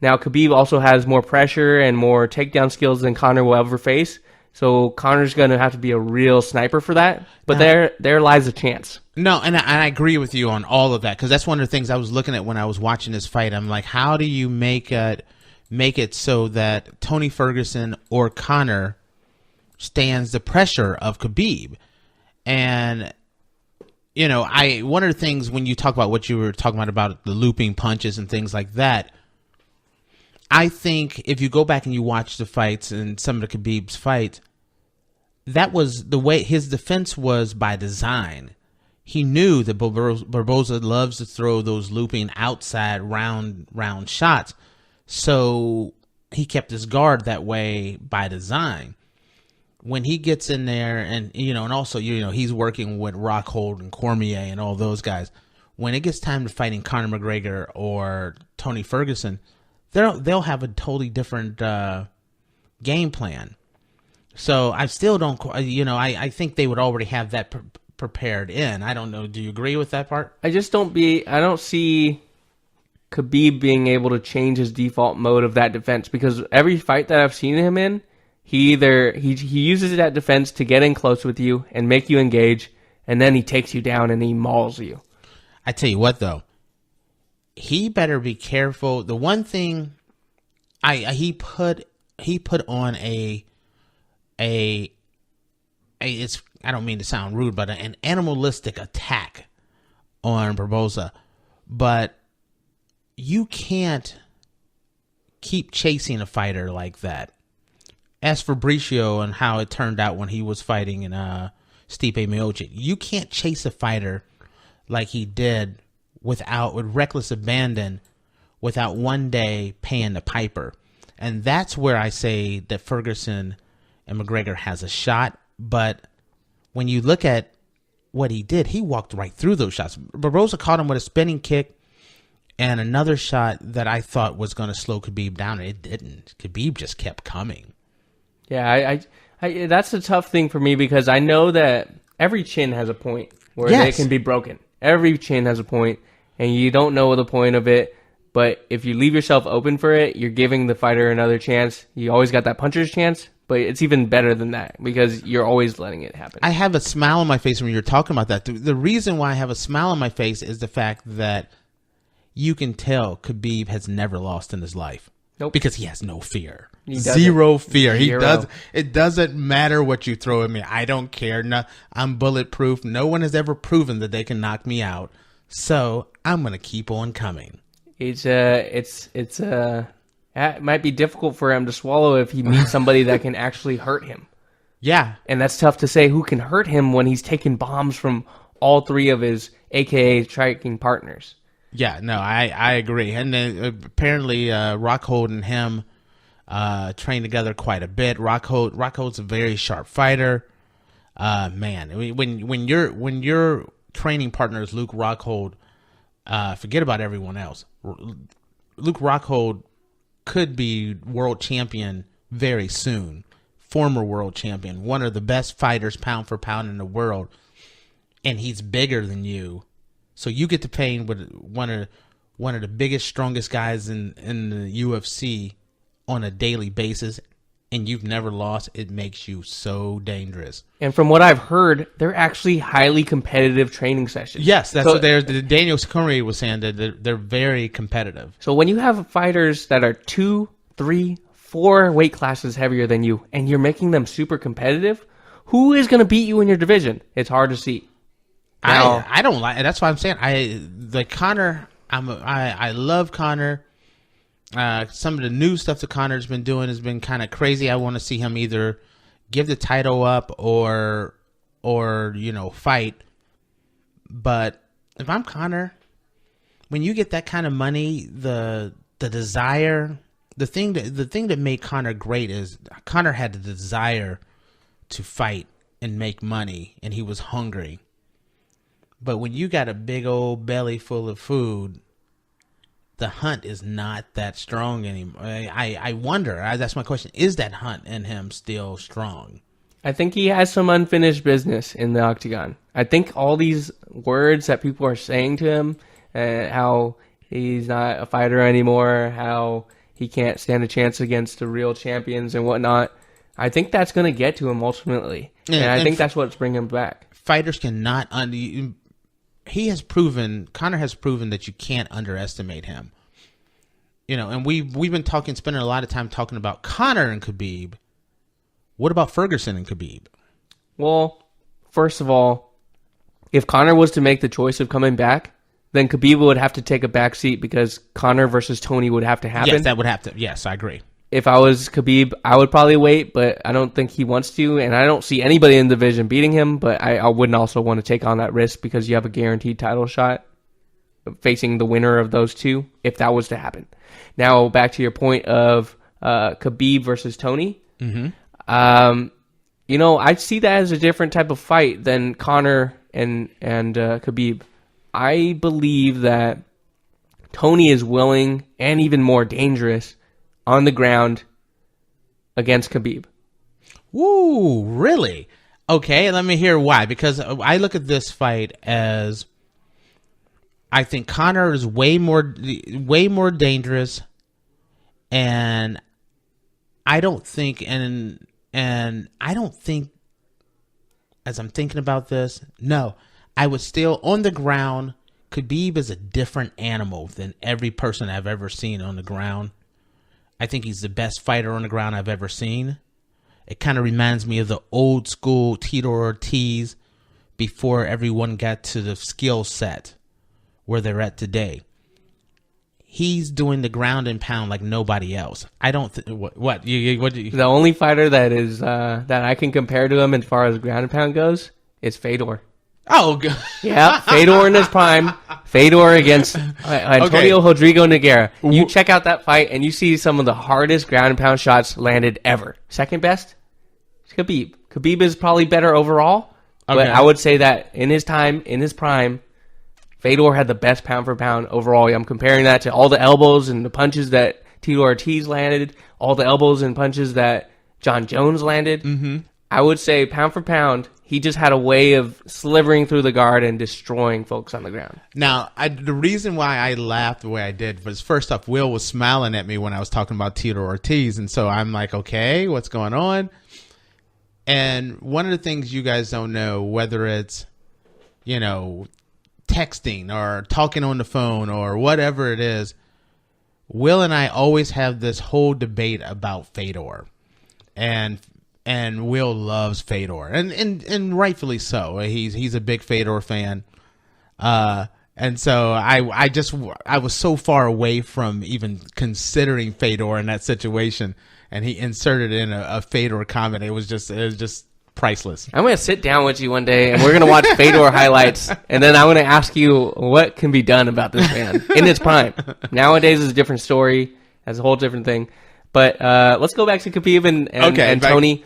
Now, Khabib also has more pressure and more takedown skills than Conor will ever face. So Conor's going to have to be a real sniper for that. But there lies a chance. No, and I agree with you on all of that, because that's one of the things I was looking at when I was watching this fight. I'm like, how do you make it so that Tony Ferguson or Conor stands the pressure of Khabib? And one of the things when you talk about what you were talking about the looping punches and things like that, I think if you go back and you watch the fights and some of the Khabib's fights, that was the way his defense was by design. He knew that Barboza loves to throw those looping outside round shots. So he kept his guard that way by design. When he gets in there and also he's working with Rockhold and Cormier and all those guys. When it gets time to fighting Conor McGregor or Tony Ferguson, they'll have a totally different game plan. So I still don't, I think they would already have that prepared in. I don't know. Do you agree with that part? I don't see Khabib being able to change his default mode of that defense, because every fight that I've seen him in, he uses that defense to get in close with you and make you engage, and then he takes you down and he mauls you. I tell you what, though, he better be careful. The one thing he put on it's, I don't mean to sound rude, but an animalistic attack on Barboza. But you can't keep chasing a fighter like that. As for Bricio and how it turned out when he was fighting in Stipe Miocic, you can't chase a fighter like he did with reckless abandon without one day paying the piper. And that's where I say that Ferguson and McGregor has a shot. But when you look at what he did, he walked right through those shots. Barboza caught him with a spinning kick and another shot that I thought was going to slow Khabib down, and it didn't. Khabib just kept coming. Yeah, I that's a tough thing for me, because I know that every chin has a point where they can be broken. Every chin has a point, and you don't know the point of it. But if you leave yourself open for it, you're giving the fighter another chance. You always got that puncher's chance, but it's even better than that, because you're always letting it happen. I have a smile on my face when you're talking about that. The reason why I have a smile on my face is the fact that you can tell Khabib has never lost in his life. Nope. Because he has no fear. Zero fear. Zero. It doesn't matter what you throw at me. I don't care. No, I'm bulletproof. No one has ever proven that they can knock me out. So I'm going to keep on coming. It might be difficult for him to swallow if he meets somebody that can actually hurt him. Yeah. And that's tough to say who can hurt him when he's taking bombs from all three of his AKA striking partners. Yeah, no, I agree. And then apparently Rockhold and him train together quite a bit. Rockhold's a very sharp fighter. Man, when your training partner is Luke Rockhold, forget about everyone else. Luke Rockhold could be world champion very soon. Former world champion, one of the best fighters pound for pound in the world, and he's bigger than you. So you get to train with one of the biggest, strongest guys in the UFC on a daily basis, and you've never lost. It makes you so dangerous. And from what I've heard, they're actually highly competitive training sessions. Yes, that's what Daniel Cormier was saying, that they're very competitive. So when you have fighters that are 2, 3, 4 weight classes heavier than you, and you're making them super competitive, who is going to beat you in your division? It's hard to see. Now, I don't like. That's why I'm saying Conor. I love Conor. Some of the new stuff that Conor's been doing has been kind of crazy. I want to see him either give the title up or fight. But if I'm Conor, when you get that kind of money, the desire, the thing that made Conor great is Conor had the desire to fight and make money, and he was hungry. But when you got a big old belly full of food, the hunt is not that strong anymore. I wonder, that's my question, is that hunt in him still strong? I think he has some unfinished business in the octagon. I think all these words that people are saying to him, how he's not a fighter anymore, how he can't stand a chance against the real champions and whatnot, I think that's going to get to him ultimately. And I think that's what's bringing him back. Fighters cannot... Conor has proven that you can't underestimate him. And we've been spending a lot of time talking about Conor and Khabib. What about Ferguson and Khabib? Well, first of all, if Conor was to make the choice of coming back, then Khabib would have to take a back seat, because Conor versus Tony would have to happen. Yes, that would have to. Yes, I agree. If I was Khabib, I would probably wait, but I don't think he wants to, and I don't see anybody in the division beating him, but I wouldn't also want to take on that risk, because you have a guaranteed title shot facing the winner of those two, if that was to happen. Now, back to your point of Khabib versus Tony. Mm-hmm. I see that as a different type of fight than Conor and Khabib. I believe that Tony is willing and even more dangerous on the ground against Khabib. Woo, really? Okay, let me hear why. Because I look at this fight as I think Conor is way more dangerous, and I don't think as I'm thinking about this, no, I was still on the ground. Khabib is a different animal than every person I've ever seen on the ground. I think he's the best fighter on the ground I've ever seen. It kind of reminds me of the old school Tito Ortiz before everyone got to the skill set where they're at today. He's doing the ground and pound like nobody else. I don't. The only fighter that is that I can compare to him as far as ground and pound goes is Fedor. Oh, God. Yeah, Fedor in his prime. Fedor against Antonio Rodrigo Nogueira. You check out that fight and you see some of the hardest ground and pound shots landed ever. Second best, Khabib. Khabib is probably better overall, but I would say that in his time, in his prime, Fedor had the best pound for pound overall. I'm comparing that to all the elbows and the punches that Tito Ortiz landed, all the elbows and punches that John Jones landed. Mm-hmm. I would say pound for pound, he just had a way of slivering through the guard and destroying folks on the ground. Now, the reason why I laughed the way I did was, first off, Will was smiling at me when I was talking about Tito Ortiz, and so I'm like, okay, what's going on? And one of the things you guys don't know, whether it's, texting or talking on the phone or whatever it is, Will and I always have this whole debate about Fedor, and Will loves Fedor, and rightfully so. He's a big Fedor fan, and so I was so far away from even considering Fedor in that situation, and he inserted in a Fedor comment. It was just priceless. I'm going to sit down with you one day, and we're going to watch Fedor highlights, and then I'm going to ask you what can be done about this man in his prime. Nowadays is a different story. That's a whole different thing. But let's go back to Khabib and Tony.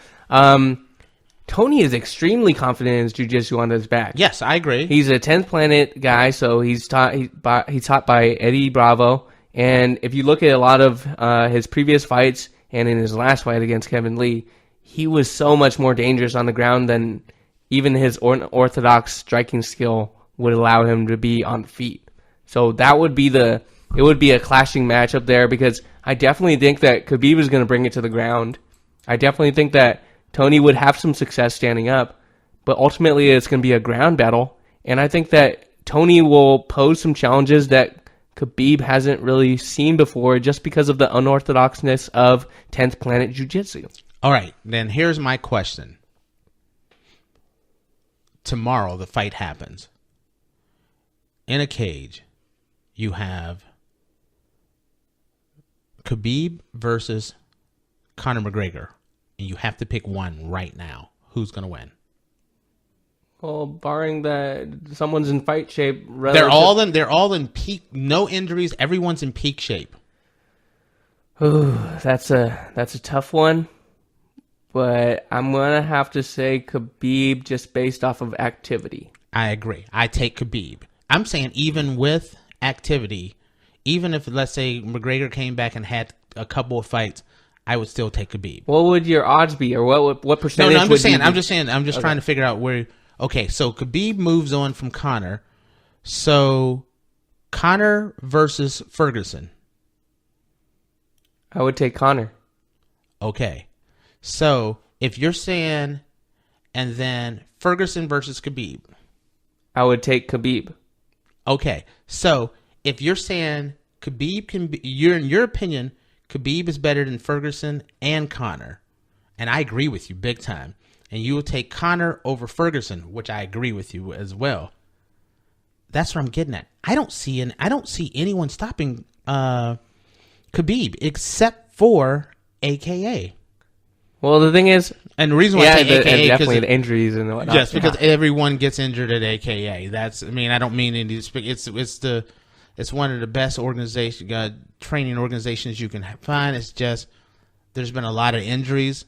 Tony is extremely confident in his jiu-jitsu on his back. Yes, I agree. He's a 10th planet guy, so he's taught by Eddie Bravo. And if you look at a lot of his previous fights and in his last fight against Kevin Lee, he was so much more dangerous on the ground than even his orthodox striking skill would allow him to be on feet. So that would be it would be a clashing match up there, because I definitely think that Khabib is going to bring it to the ground. I definitely think that Tony would have some success standing up, but ultimately it's going to be a ground battle. And I think that Tony will pose some challenges that Khabib hasn't really seen before, just because of the unorthodoxness of 10th Planet Jiu-Jitsu. All right, then here's my question. Tomorrow the fight happens. In a cage, you have Khabib versus Conor McGregor, and you have to pick one right now. Who's going to win? Well, barring that someone's in fight shape, they're all in peak, no injuries. Everyone's in peak shape. Ooh, that's a tough one, but I'm gonna have to say Khabib just based off of activity. I agree. I take Khabib. I'm saying even with activity, even if, let's say, McGregor came back and had a couple of fights, I would still take Khabib. What would your odds be, or what percentage? No, I'm just saying. I'm just trying to figure out where. Okay, so Khabib moves on from Conor. So Conor versus Ferguson. I would take Conor. Okay, so if you're saying, and then Ferguson versus Khabib, I would take Khabib. Okay, so if you're saying Khabib can be, in your opinion, Khabib is better than Ferguson and Conor, and I agree with you big time, and you will take Conor over Ferguson, which I agree with you as well. That's what I'm getting at. I don't see anyone stopping Khabib except for AKA. Well, the thing is, and the reason why I say AKA, definitely the injuries and whatnot. Yes, because everyone gets injured at AKA. I don't mean any. It's one of the best training organizations you can find. It's just there's been a lot of injuries,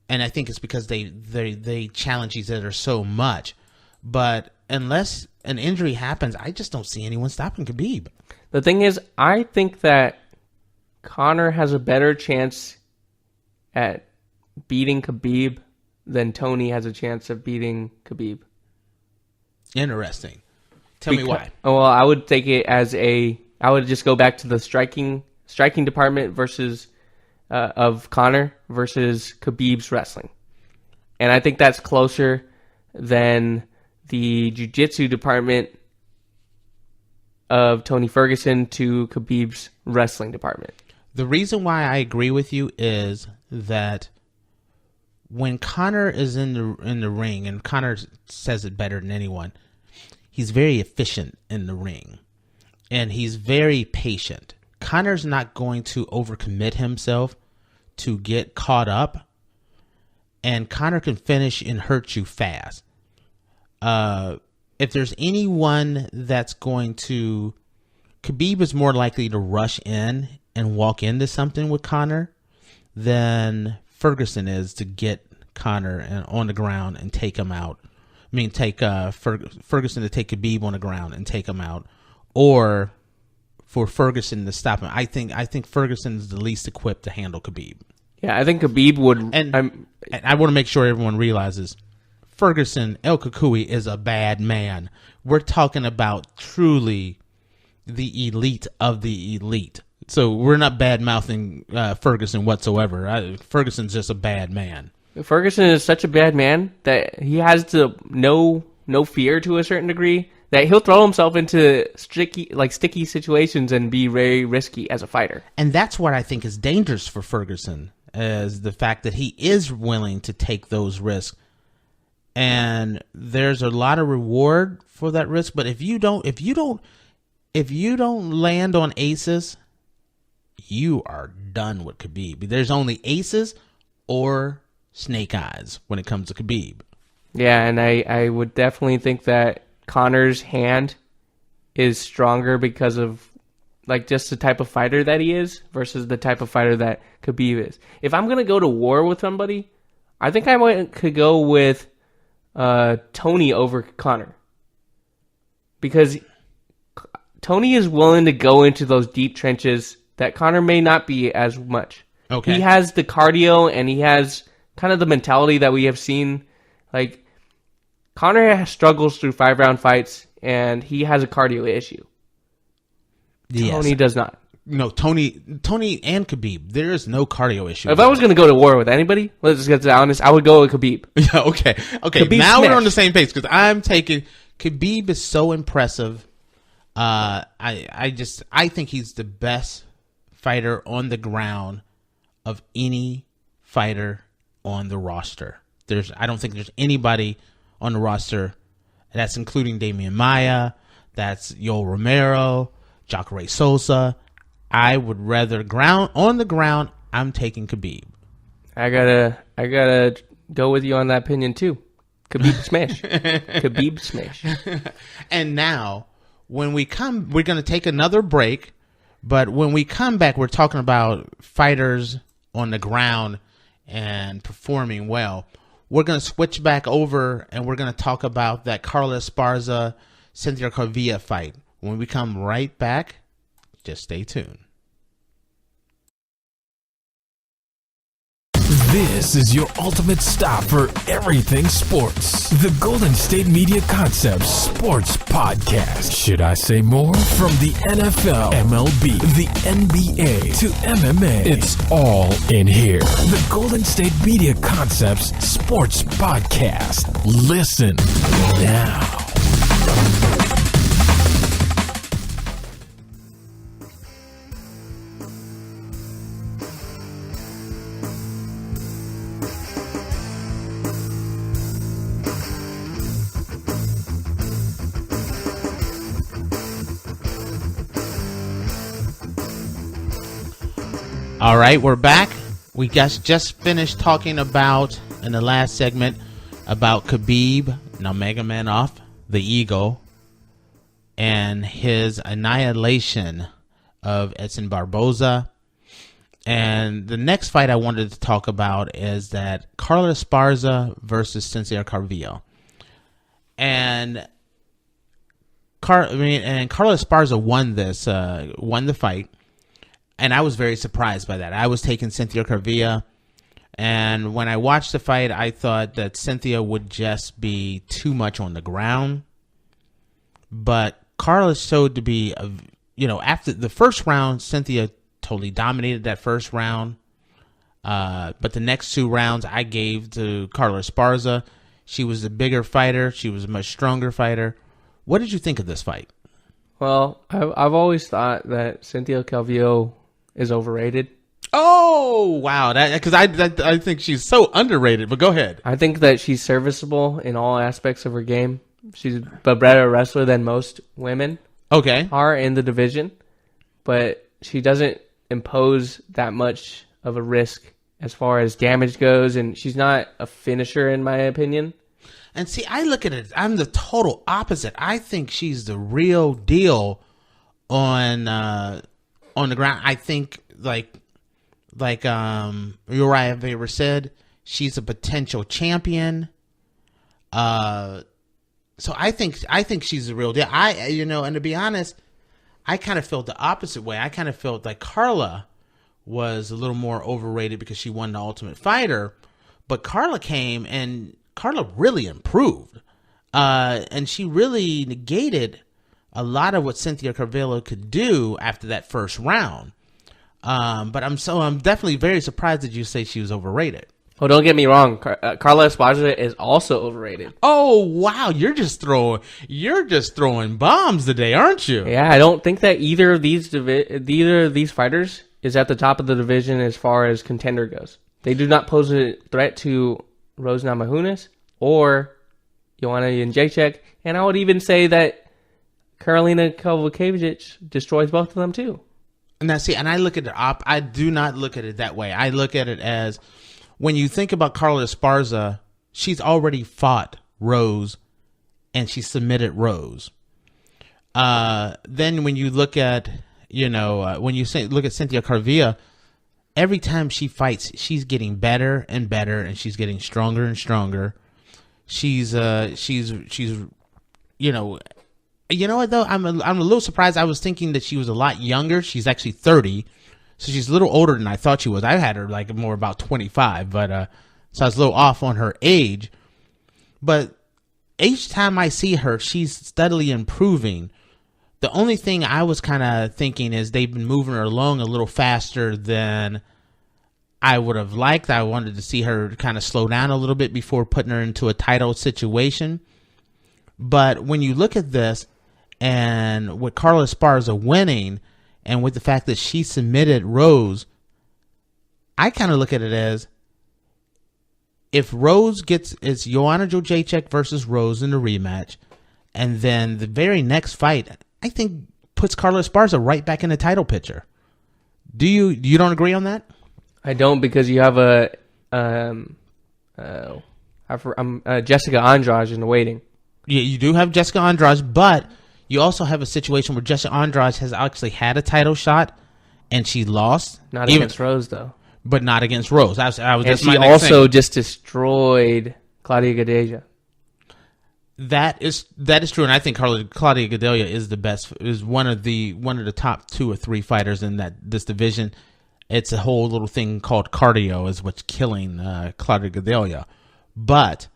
and I think it's because they challenge each other so much. But unless an injury happens, I just don't see anyone stopping Khabib. The thing is, I think that Conor has a better chance at beating Khabib then Tony has a chance of beating Khabib. Interesting. Tell me why. Well, I would take it as I would just go back to the striking department versus of Conor versus Khabib's wrestling. And I think that's closer than the jiu-jitsu department of Tony Ferguson to Khabib's wrestling department. The reason why I agree with you is that when Conor is in the ring, and Conor says it better than anyone, he's very efficient in the ring, and he's very patient. Conor's not going to overcommit himself to get caught up, and Conor can finish and hurt you fast. If there's anyone that's going to... Khabib is more likely to rush in and walk into something with Conor than Ferguson is to get Conor on the ground and take him out. I mean, take Ferguson to take Khabib on the ground and take him out, or for Ferguson to stop him. I think Ferguson is the least equipped to handle Khabib. Yeah, I think Khabib would. And I want to make sure everyone realizes Ferguson El Kukui is a bad man. We're talking about truly the elite of the elite. So we're not bad-mouthing Ferguson whatsoever. Ferguson's just a bad man. Ferguson is such a bad man that he has to no fear to a certain degree that he'll throw himself into sticky situations and be very risky as a fighter. And that's what I think is dangerous for Ferguson, is the fact that he is willing to take those risks. And there's a lot of reward for that risk, but if you don't land on aces, you are done with Khabib. There's only aces or snake eyes when it comes to Khabib. Yeah, and I would definitely think that Conor's hand is stronger because of just the type of fighter that he is versus the type of fighter that Khabib is. If I'm going to go to war with somebody, I think could go with Tony over Conor. Because Tony is willing to go into those deep trenches that Conor may not be as much. Okay. He has the cardio and he has kind of the mentality that we have seen. Conor struggles through 5-round fights and he has a cardio issue. Yes. Tony does not. No, Tony and Khabib, there is no cardio issue. If I was going to go to war with anybody, let's just get honest, I would go with Khabib. Yeah, okay. Khabib now smashed. We're on the same page because I'm taking Khabib is so impressive. I think he's the best fighter on the ground of any fighter on the roster. I don't think there's anybody on the roster, that's including Damian Maia, that's Yoel Romero, Jacare Souza. I would rather on the ground. I'm taking Khabib. I gotta go with you on that opinion too. Khabib smash. Khabib smash. And now, when we come, we're going to take another break. But when we come back, we're talking about fighters on the ground and performing well. We're going to switch back over and we're going to talk about that Carla Esparza, Cynthia Calvillo fight. When we come right back, just stay tuned. This is your ultimate stop for everything sports. The Golden State Media Concepts Sports Podcast. Should I say more? From the NFL, MLB, the NBA to MMA, it's all in here. The Golden State Media Concepts Sports Podcast. Listen now. All right, we're back. We just finished talking about, in the last segment, about Khabib Nurmagomedov, the Eagle, and his annihilation of Edson Barboza. And the next fight I wanted to talk about is that Carla Esparza versus Cynthia Calvillo. And Carla Esparza won the fight. And I was very surprised by that. I was taking Cynthia Calvillo, And when I watched the fight, I thought that Cynthia would just be too much on the ground. But Carla showed to be, after the first round, Cynthia totally dominated that first round. But the next 2 rounds I gave to Carla Esparza. She was a bigger fighter. She was a much stronger fighter. What did you think of this fight? Well, I've always thought that Cynthia Calvillo is overrated. Oh, wow. Because I think she's so underrated, but go ahead. I think that she's serviceable in all aspects of her game. She's a better wrestler than most women are in the division, but she doesn't impose that much of a risk as far as damage goes, and she's not a finisher in my opinion. And see, I look at it, I'm the total opposite. I think she's the real deal on the ground. I think like Uriah have ever said, she's a potential champion. So I think she's the real deal. And to be honest, I kind of felt the opposite way. I kind of felt like Carla was a little more overrated because she won the Ultimate Fighter, but Carla came and Carla really improved, and she really negated a lot of what Cynthia Calvillo could do after that first round. But I'm definitely very surprised that you say she was overrated. Well, don't get me wrong. Carla Esparza is also overrated. Oh wow, you're just throwing bombs today, aren't you? Yeah, I don't think that either of these fighters is at the top of the division as far as contender goes. They do not pose a threat to Rose Namajunas or Joanna Jędrzejczyk, and I would even say that Karolina Kowalkiewicz destroys both of them too. And I look at it I do not look at it that way. I look at it as, when you think about Carla Esparza, she's already fought Rose, and she submitted Rose. Then when you look at, look at Cynthia Calvillo, every time she fights, she's getting better and better, and she's getting stronger and stronger. She's you know what though? I'm a little surprised. I was thinking that she was a lot younger. She's actually 30, so she's a little older than I thought she was. I had her like more about 25, but so I was a little off on her age. But each time I see her, she's steadily improving. The only thing I was kind of thinking is they've been moving her along a little faster than I would have liked. I wanted to see her kind of slow down a little bit before putting her into a title situation. But when you look at this, and with Carla Esparza winning, and with the fact that she submitted Rose, I kind of look at it as, if Rose it's Joanna Jędrzejczyk versus Rose in the rematch, and then the very next fight, I think puts Carla Esparza right back in the title picture. You don't agree on that? I don't, because you have Jessica Andrade in the waiting. Yeah, you do have Jessica Andrade, but you also have a situation where Jessica Andrade has actually had a title shot, and she lost. Not against Rose, though. But not against Rose. And she also just destroyed Claudia Gadelha. That is true, and I think Claudia Gadelha is one of the top 2 or 3 fighters in this division. It's a whole little thing called cardio is what's killing Claudia Gadelha. But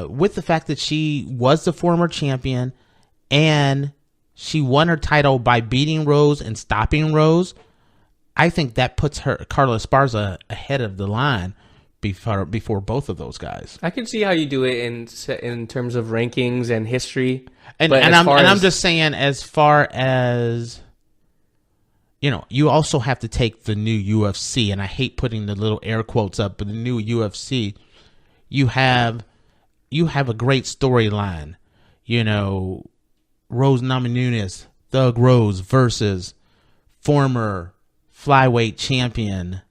with the fact that she was the former champion and she won her title by beating Rose and stopping Rose, I think that puts Carla Esparza ahead of the line before both of those guys. I can see how you do it in terms of rankings and history. I'm just saying, as far as, you also have to take the new UFC, and I hate putting the little air quotes up, but the new UFC, you have a great storyline. Rose Namajunas, Thug Rose versus former flyweight champion.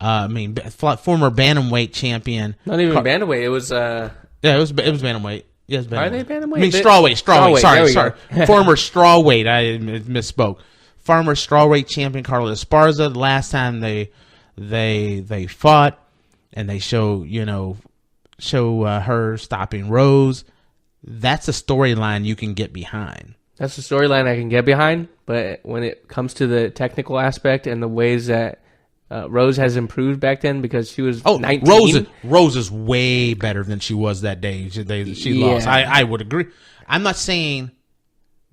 Former bantamweight champion. Not even bantamweight. It was. It was bantamweight. Yes, bantamweight. Are they bantamweight? I mean strawweight. Sorry. Former strawweight. I misspoke. Former strawweight champion Carla Esparza. The last time they fought, and they show her stopping Rose. That's a storyline you can get behind. That's a storyline I can get behind, but when it comes to the technical aspect and the ways that Rose has improved back then because she was 19. Rose is way better than she was that day. She lost. I would agree. I'm not saying,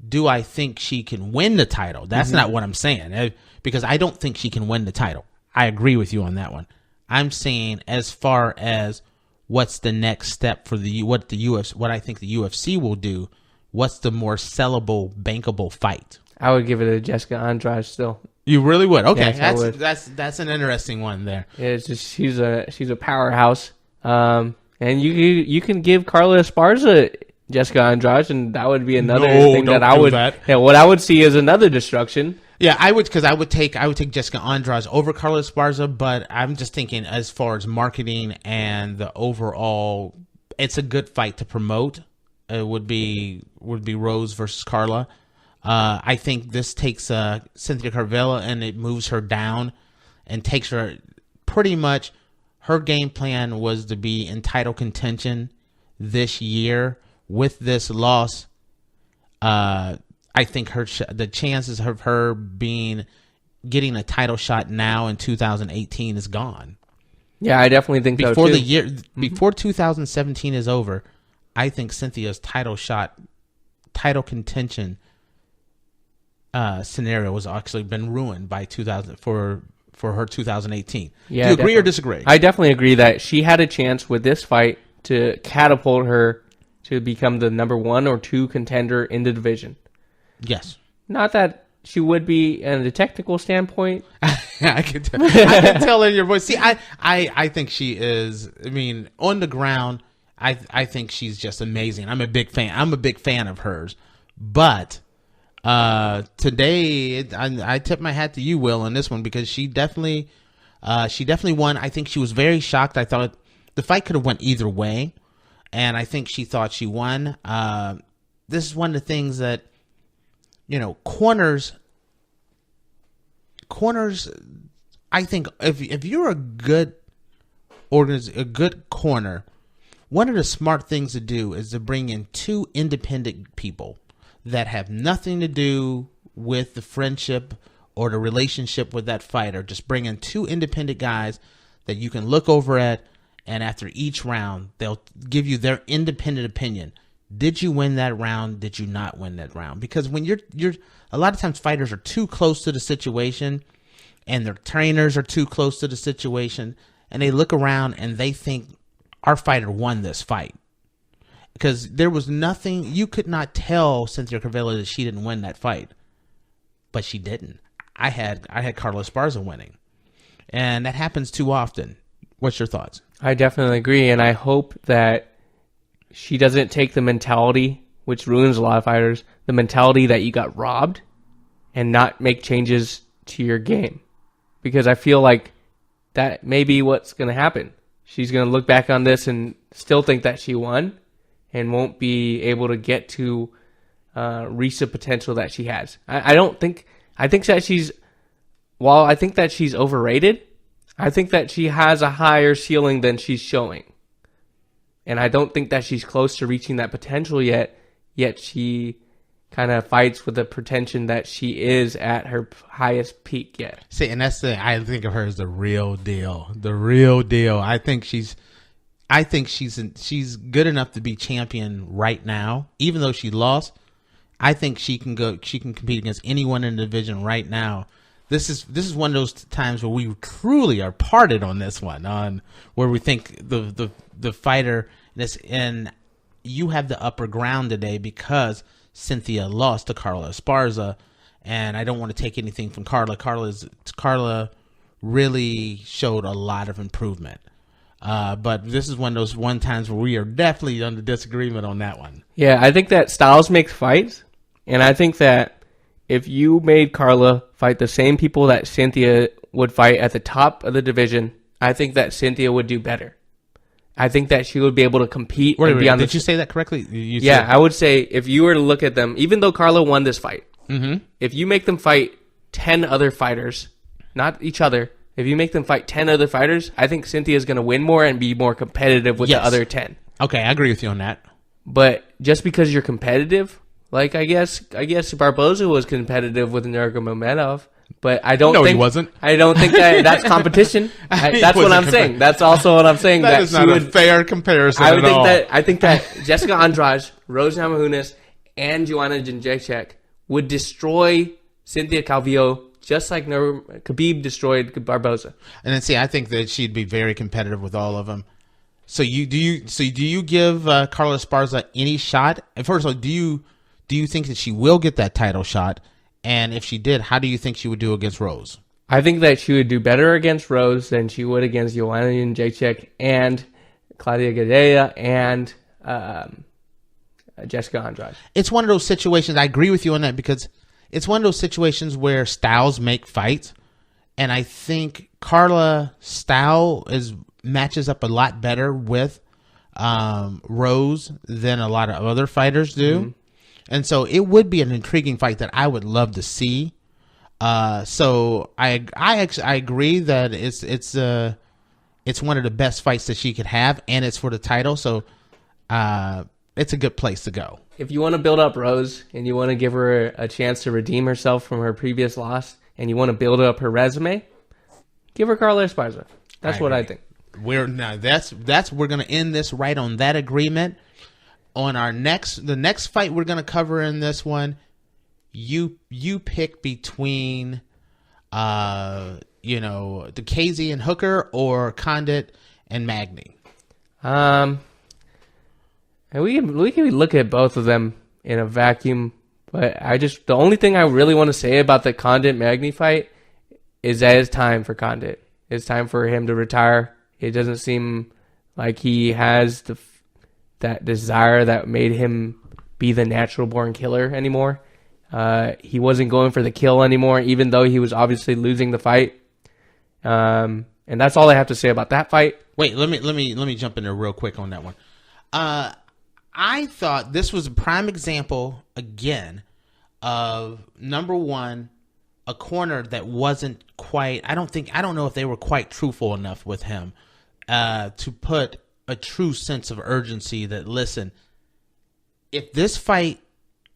do I think she can win the title? That's not what I'm saying, because I don't think she can win the title. I agree with you on that one. I'm saying as far as what's the next step for what I think the UFC will do. What's the more sellable, bankable fight? I would give it to Jessica Andrade still. You really would? Okay, yes, that's an interesting one there. Yeah, it's just she's a powerhouse. And you can give Carla Esparza Jessica Andrade, and that would be another thing that I would. Yeah, what I would see is another destruction. Yeah, I would take Jessica Andrade over Carla Esparza, but I'm just thinking as far as marketing and the overall, it's a good fight to promote. It would be Rose versus Carla. I think this takes Cynthia Calvillo and it moves her down and takes her pretty much. Her game plan was to be in title contention this year. With this loss, I think the chances of her getting a title shot now in 2018 is gone. Yeah, I definitely think before so too. Before 2017 is over, I think Cynthia's title contention scenario has actually been ruined by 2000 for her 2018. Yeah, do you agree or disagree? I definitely agree that she had a chance with this fight to catapult her to become the number 1 or 2 contender in the division. Yes. Not that she would be in the technical standpoint. I can tell in your voice. See, I think she is. I mean, on the ground, I think she's just amazing. I'm a big fan of hers. But today, I tip my hat to you, Will, on this one because she definitely won. I think she was very shocked. I thought the fight could have went either way, and I think she thought she won. This is one of the things that, corners. I think if you're a good corner, one of the smart things to do is to bring in 2 independent people that have nothing to do with the friendship or the relationship with that fighter. Just bring in 2 independent guys that you can look over at, and after each round, they'll give you their independent opinion. Did you win that round? Did you not win that round? Because when you're a lot of times fighters are too close to the situation and their trainers are too close to the situation and they look around and they think our fighter won this fight. Because there was nothing, you could not tell Cynthia Calvillo that she didn't win that fight. But she didn't. I had Carla Esparza winning. And that happens too often. What's your thoughts? I definitely agree, and I hope that she doesn't take the mentality, which ruins a lot of fighters, the mentality that you got robbed and not make changes to your game. Because I feel like that may be what's going to happen. She's going to look back on this and still think that she won and won't be able to get to reach the potential that she has. I think that she's overrated, I think that she has a higher ceiling than she's showing. And I don't think that she's close to reaching that potential yet she kind of fights with the pretension that she is at her highest peak yet. See, and that's I think of her as the real deal. The real deal. I think she's good enough to be champion right now, even though she lost. I think she can compete against anyone in the division right now. This is one of those times where we truly are parted on this one, on where we think the fighter and you have the upper ground today because Cynthia lost to Carla Esparza, and I don't want to take anything from Carla. Carla really showed a lot of improvement. But this is one of those times where we are definitely under disagreement on that one. Yeah, I think that styles make fights, and I think that if you made Carla fight the same people that Cynthia would fight at the top of the division, I think that Cynthia would do better. I think that she would be able to compete. Did you say that correctly? I would say if you were to look at them, even though Carla won this fight, if you make them fight 10 other fighters, not each other, if you make them fight 10 other fighters, I think Cynthia is going to win more and be more competitive with the other 10. Okay, I agree with you on that. But just because you're competitive, like I guess Barboza was competitive with Nurmagomedov. But I don't No, think he wasn't. I don't think that's competition. That's what I'm saying. That's also what I'm saying. That is not a fair comparison at all. I think that Jessica Andrade, Rose Namajunas, and Joanna Jędrzejczyk would destroy Cynthia Calvillo just like Khabib destroyed Barboza. And then I think that she'd be very competitive with all of them. So do you give Carla Esparza any shot? And first of all, do you think that she will get that title shot? And if she did, how do you think she would do against Rose? I think that she would do better against Rose than she would against Joanna Jędrzejczyk and Claudia Gadelha and Jessica Andrade. It's one of those situations. I agree with you on that because it's one of those situations where styles make fights, and I think Carla's style matches up a lot better with Rose than a lot of other fighters do. Mm-hmm. And so it would be an intriguing fight that I would love to see. So I agree that it's one of the best fights that she could have, and it's for the title. So it's a good place to go. If you want to build up Rose and you want to give her a chance to redeem herself from her previous loss, and you want to build up her resume, give her Carla Esparza. That's what I think. We're going to end this right on that agreement. On the next fight we're going to cover in this one, you pick between Diakiese and Hooker or Condit and Magny. And we can look at both of them in a vacuum, but the only thing I really want to say about the Condit Magny fight is that it's time for Condit. It's time for him to retire. It doesn't seem like he has that desire that made him be the natural born killer anymore. He wasn't going for the kill anymore, even though he was obviously losing the fight. And that's all I have to say about that fight. Wait, let me jump in there real quick on that one. I thought this was a prime example again of, number one, a corner that wasn't quite. I don't know if they were quite truthful enough with him to put a true sense of urgency that, listen, if this fight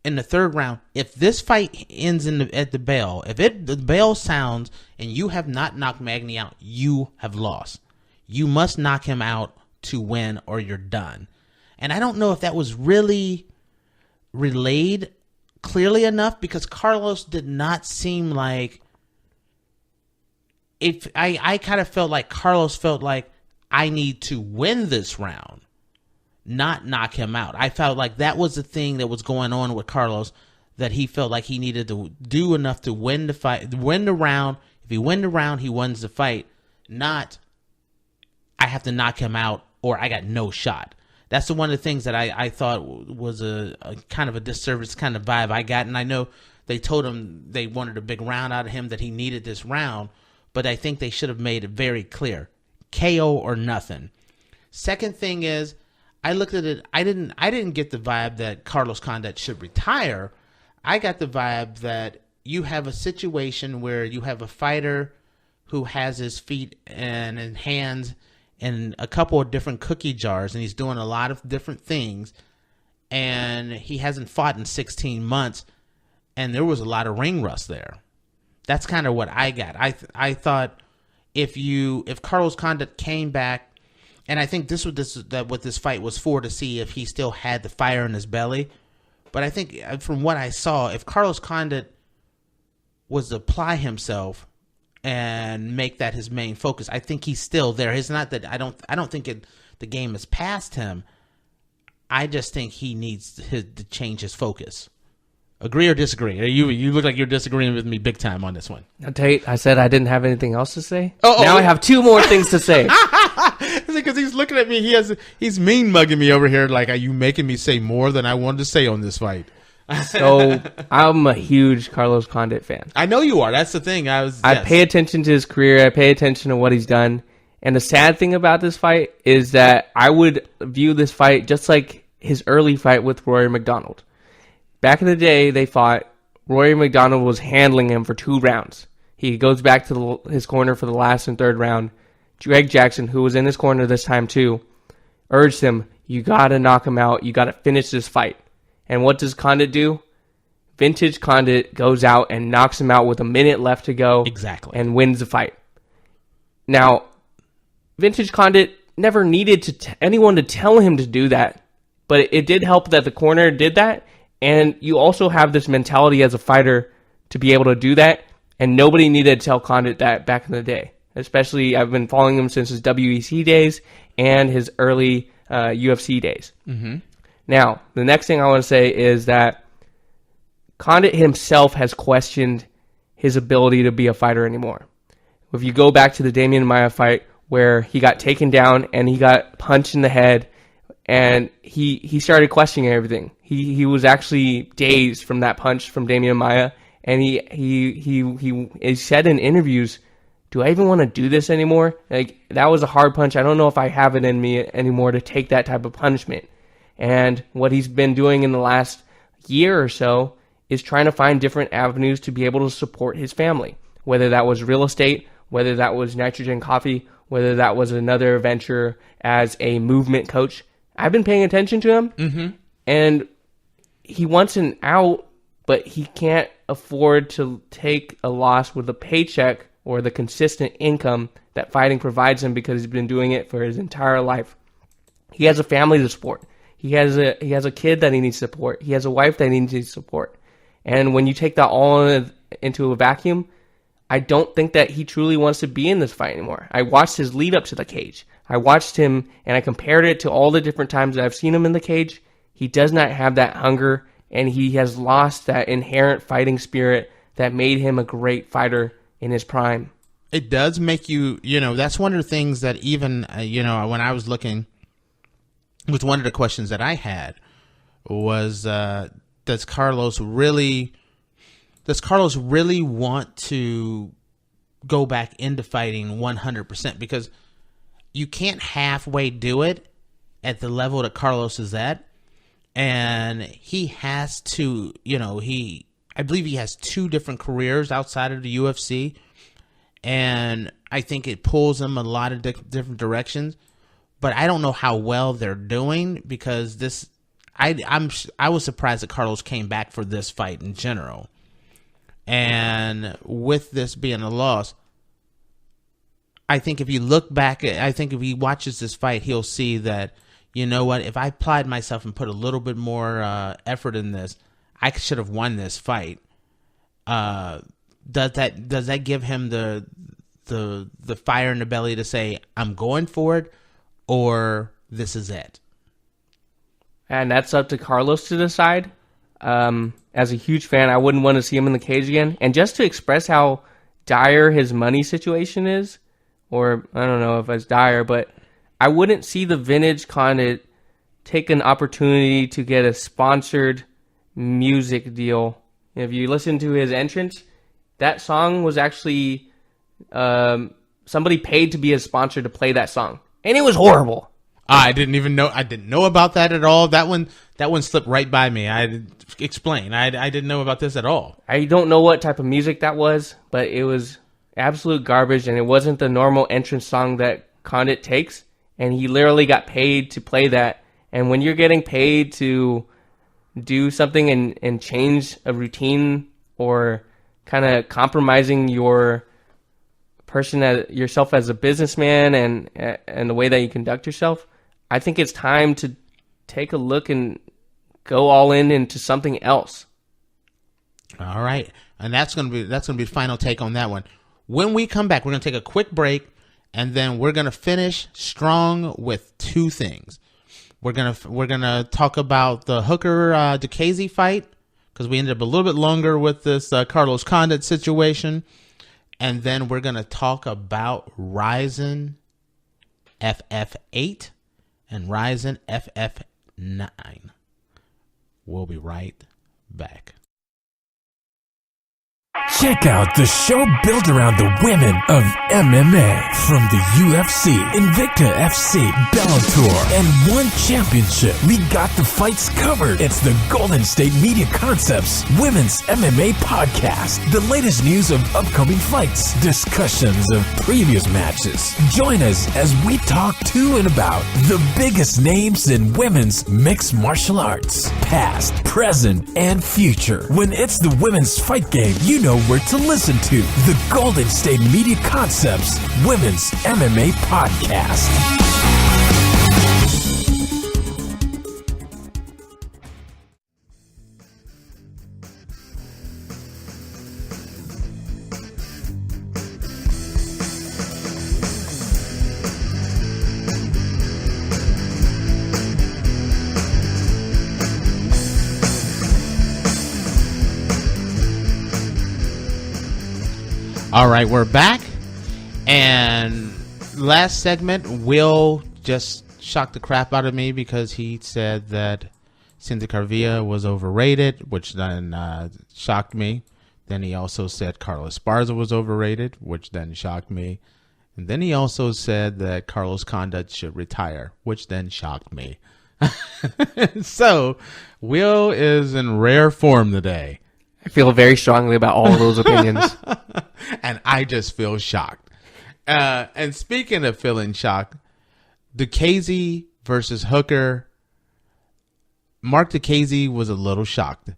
in the third round, if this fight ends at the bell, if the bell sounds and you have not knocked Magny out, you have lost. You must knock him out to win or you're done. And I don't know if that was really relayed clearly enough, because Carlos did not seem like, if I kind of felt like Carlos felt like, I need to win this round, not knock him out. I felt like that was the thing that was going on with Carlos, that he felt like he needed to do enough to win the fight, win the round. If he wins the round, he wins the fight. Not, I have to knock him out or I got no shot. That's one of the things that I thought was a kind of a disservice kind of vibe I got. And I know they told him they wanted a big round out of him, that he needed this round, but I think they should have made it very clear. KO or nothing. Second thing is, I looked at it. I didn't get the vibe that Carlos Condit should retire. I got the vibe that you have a situation where you have a fighter who has his feet and his hands in a couple of different cookie jars, and he's doing a lot of different things, and he hasn't fought in 16 months, and there was a lot of ring rust there. That's kind of what I got. I thought, if Carlos Condit came back, and I think what this fight was for, to see if he still had the fire in his belly. But I think from what I saw, if Carlos Condit was to apply himself and make that his main focus, I think he's still there. It's not that I don't think the game is past him. I just think he needs to change his focus. Agree or disagree? You look like you're disagreeing with me big time on this one. Tate, I said I didn't have anything else to say. Now I have two more things to say. Because he's looking at me. He's mean mugging me over here. Like, are you making me say more than I wanted to say on this fight? So I'm a huge Carlos Condit fan. I know you are. That's the thing. I pay attention to his career. I pay attention to what he's done. And the sad thing about this fight is that I would view this fight just like his early fight with Rory McDonald. Back in the day, they fought. Rory McDonald was handling him for 2 rounds. He goes back to his corner for the last and third round. Greg Jackson, who was in his corner this time too, urged him, you got to knock him out. You got to finish this fight. And what does Condit do? Vintage Condit goes out and knocks him out with a minute left to go. Exactly. And wins the fight. Now, Vintage Condit never needed anyone to tell him to do that. But it did help that the corner did that. And you also have this mentality as a fighter to be able to do that. And nobody needed to tell Condit that back in the day. Especially, I've been following him since his WEC days and his early UFC days. Mm-hmm. Now, the next thing I want to say is that Condit himself has questioned his ability to be a fighter anymore. If you go back to the Demian Maia fight where he got taken down and he got punched in the head, and he started questioning everything. He was actually dazed from that punch from Demian Maia, and he said in interviews, "Do I even want to do this anymore? Like, that was a hard punch. I don't know if I have it in me anymore to take that type of punishment." And what he's been doing in the last year or so is trying to find different avenues to be able to support his family, whether that was real estate, whether that was nitrogen coffee, whether that was another venture as a movement coach. I've been paying attention to him, and he wants an out, but he can't afford to take a loss with a paycheck or the consistent income that fighting provides him because he's been doing it for his entire life. He has a family to support. He has a kid that he needs to support. He has a wife that he needs to support. And when you take that all into a vacuum, I don't think that he truly wants to be in this fight anymore. I watched his lead up to the cage. I watched him and I compared it to all the different times that I've seen him in the cage. He does not have that hunger, and he has lost that inherent fighting spirit that made him a great fighter in his prime. It does make you, that's one of the things that even, when I was looking, with one of the questions that I had was, does Carlos really want to go back into fighting 100%? Because you can't halfway do it at the level that Carlos is at. And he has to, I believe he has 2 different careers outside of the UFC. And I think it pulls him a lot of different directions. But I don't know how well they're doing, because I was surprised that Carlos came back for this fight in general. And with this being a loss, I think if you look back, if he watches this fight, he'll see that, you know what, if I applied myself and put a little bit more effort in this, I should have won this fight. Does that give him the fire in the belly to say, I'm going for it, or this is it? And that's up to Carlos to decide. As a huge fan, I wouldn't want to see him in the cage again. And just to express how dire his money situation is, or I don't know if it's dire, but I wouldn't see the Vintage Condit take an opportunity to get a sponsored music deal. If you listen to his entrance, that song was actually somebody paid to be a sponsor to play that song, and it was horrible. I didn't know about that at all. That one slipped right by me. I didn't know about this at all. I don't know what type of music that was, but it was absolute garbage, and it wasn't the normal entrance song that Condit takes, and he literally got paid to play that. And when you're getting paid to do something and change a routine, or kind of compromising your yourself as a businessman and the way that you conduct yourself, I think it's time to take a look and go all into something else. All right, and that's gonna be the final take on that one. When we come back, we're gonna take a quick break, and then we're gonna finish strong with 2 things. We're gonna talk about the Hooker Diakiese fight, because we ended up a little bit longer with this Carlos Condit situation, and then we're gonna talk about Rizin FF8 and Rizin FF9. We'll be right back. Check out the show built around the women of MMA. From the UFC, Invicta FC, Bellator, and one championship. We got the fights covered. It's the Golden State Media Concepts Women's MMA Podcast. The latest news of upcoming fights, discussions of previous matches. Join us as we talk to and about the biggest names in women's mixed martial arts. Past, present, and future. When it's the women's fight game, you know where to listen to. The Golden State Media Concepts Women's MMA Podcast. All right, we're back, and last segment, Will just shocked the crap out of me because he said that Cynthia Calvillo was overrated, which then shocked me. Then he also said Carla Esparza was overrated, which then shocked me. And then he also said that Carlos Condit should retire, which then shocked me. So, Will is in rare form today. I feel very strongly about all of those opinions. And I just feel shocked. And speaking of feeling shocked, Diakiese versus Hooker. Marc Diakiese was a little shocked.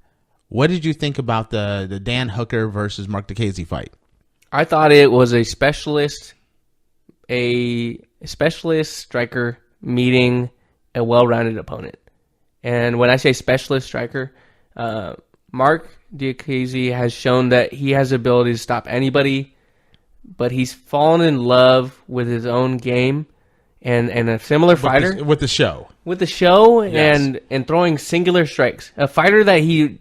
What did you think about the Dan Hooker versus Marc Diakiese fight? I thought it was a specialist striker meeting a well-rounded opponent. And when I say specialist striker, Marc Diakiese has shown that he has the ability to stop anybody, but he's fallen in love with his own game and a similar fighter. With the show. With the show, Yes. and throwing singular strikes. A fighter that he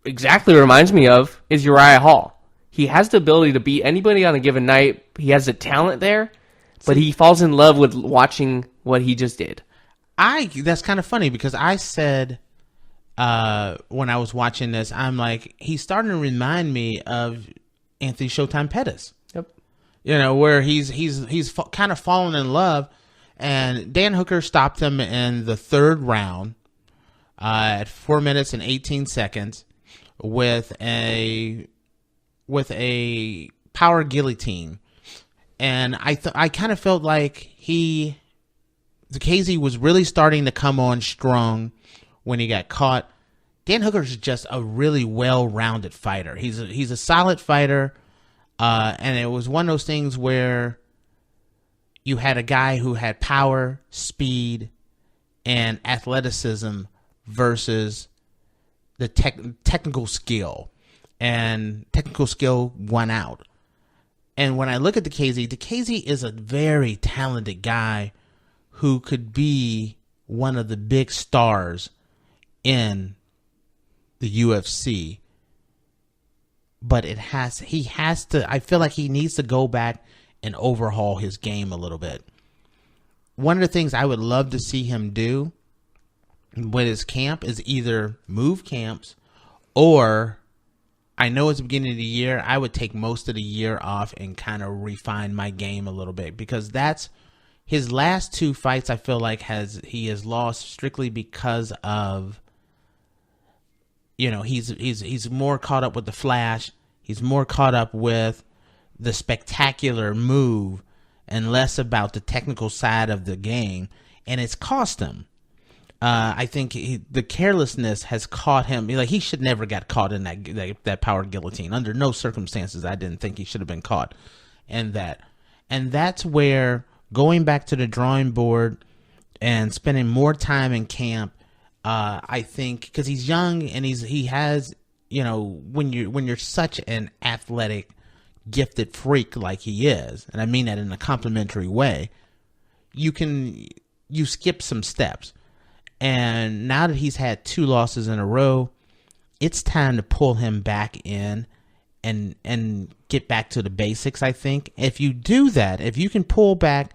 exactly reminds me of is Uriah Hall. He has the ability to beat anybody on a given night. He has the talent there, but he falls in love with watching what he just did. That's kind of funny because I said... when I was watching this, I'm like, he's starting to remind me of Anthony Showtime Pettis. Yep. You know, where he's kind of fallen in love, and Dan Hooker stopped him in the third round at 4 minutes and 18 seconds with a power guillotine, and I kind of felt like Diakiese was really starting to come on strong when he got caught. Dan Hooker's just a really well-rounded fighter. He's a solid fighter, and it was one of those things where you had a guy who had power, speed, and athleticism versus the technical skill, and technical skill won out. And when I look at Diakiese is a very talented guy who could be one of the big stars in the UFC, but I feel like he needs to go back and overhaul his game a little bit. One of the things I would love to see him do with his camp is either move camps, or I know it's the beginning of the year, I would take most of the year off and kind of refine my game a little bit, because that's his last two fights. I feel like he has lost strictly because of, you know, he's more caught up with the flash. He's more caught up with the spectacular move and less about the technical side of the game, and it's cost him. I think the carelessness has caught him. Like, he should never got caught in that power guillotine. Under no circumstances, I didn't think he should have been caught in that. And that's where going back to the drawing board and spending more time in camp. I think because he's young and he has, you know, when you're such an athletic, gifted freak like he is, and I mean that in a complimentary way, you skip some steps. And now that he's had 2 losses in a row, it's time to pull him back in and get back to the basics. I think if you do that, if you can pull back.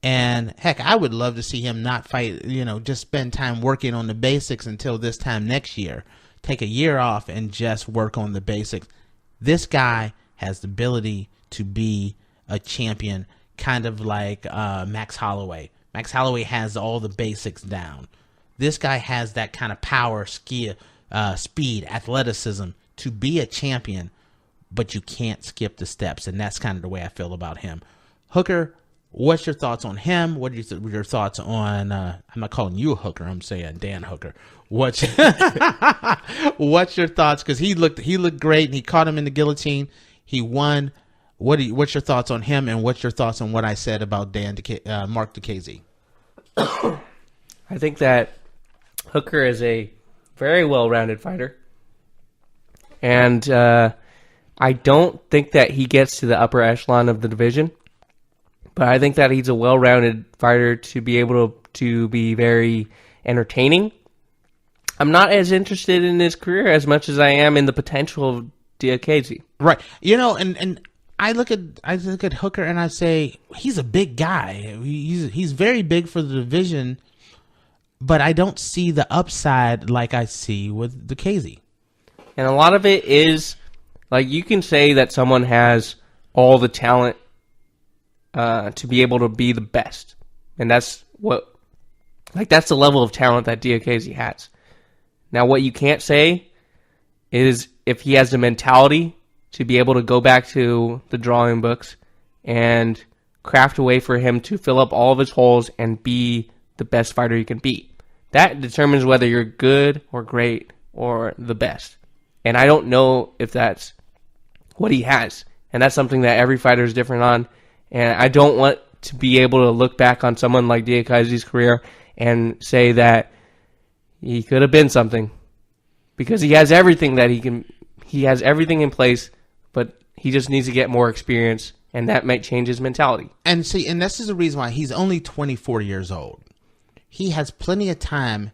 And heck, I would love to see him not fight, you know, just spend time working on the basics until this time next year. Take a year off and just work on the basics. This guy has the ability to be a champion, kind of like Max Holloway. Max Holloway has all the basics down. This guy has that kind of power, skill, speed, athleticism to be a champion, but you can't skip the steps, and that's kind of the way I feel about him. Hooker, what's your thoughts on him? What are your thoughts on? I'm not calling you a hooker. I'm saying Dan Hooker. What's your thoughts? Because he looked great, and he caught him in the guillotine. He won. What's your thoughts on him, and what's your thoughts on what I said about Marc Diakiese? I think that Hooker is a very well-rounded fighter, and I don't think that he gets to the upper echelon of the division, but I think that he's a well-rounded fighter to be able to be very entertaining. I'm not as interested in his career as much as I am in the potential of Diakiese. Right. And I look at Hooker and I say he's a big guy. He's very big for the division, but I don't see the upside like I see with Diakiese. And a lot of it is, like, you can say that someone has all the talent to be able to be the best. And that's the level of talent that Diakiese has. Now, what you can't say is if he has the mentality to be able to go back to the drawing books and craft a way for him to fill up all of his holes and be the best fighter he can be. That determines whether you're good or great or the best. And I don't know if that's what he has. And that's something that every fighter is different on. And I don't want to be able to look back on someone like Diakiese's career and say that he could have been something. Because he has everything that he has everything in place, but he just needs to get more experience, and that might change his mentality. And see, and this is the reason why he's only 24 years old. He has plenty of time,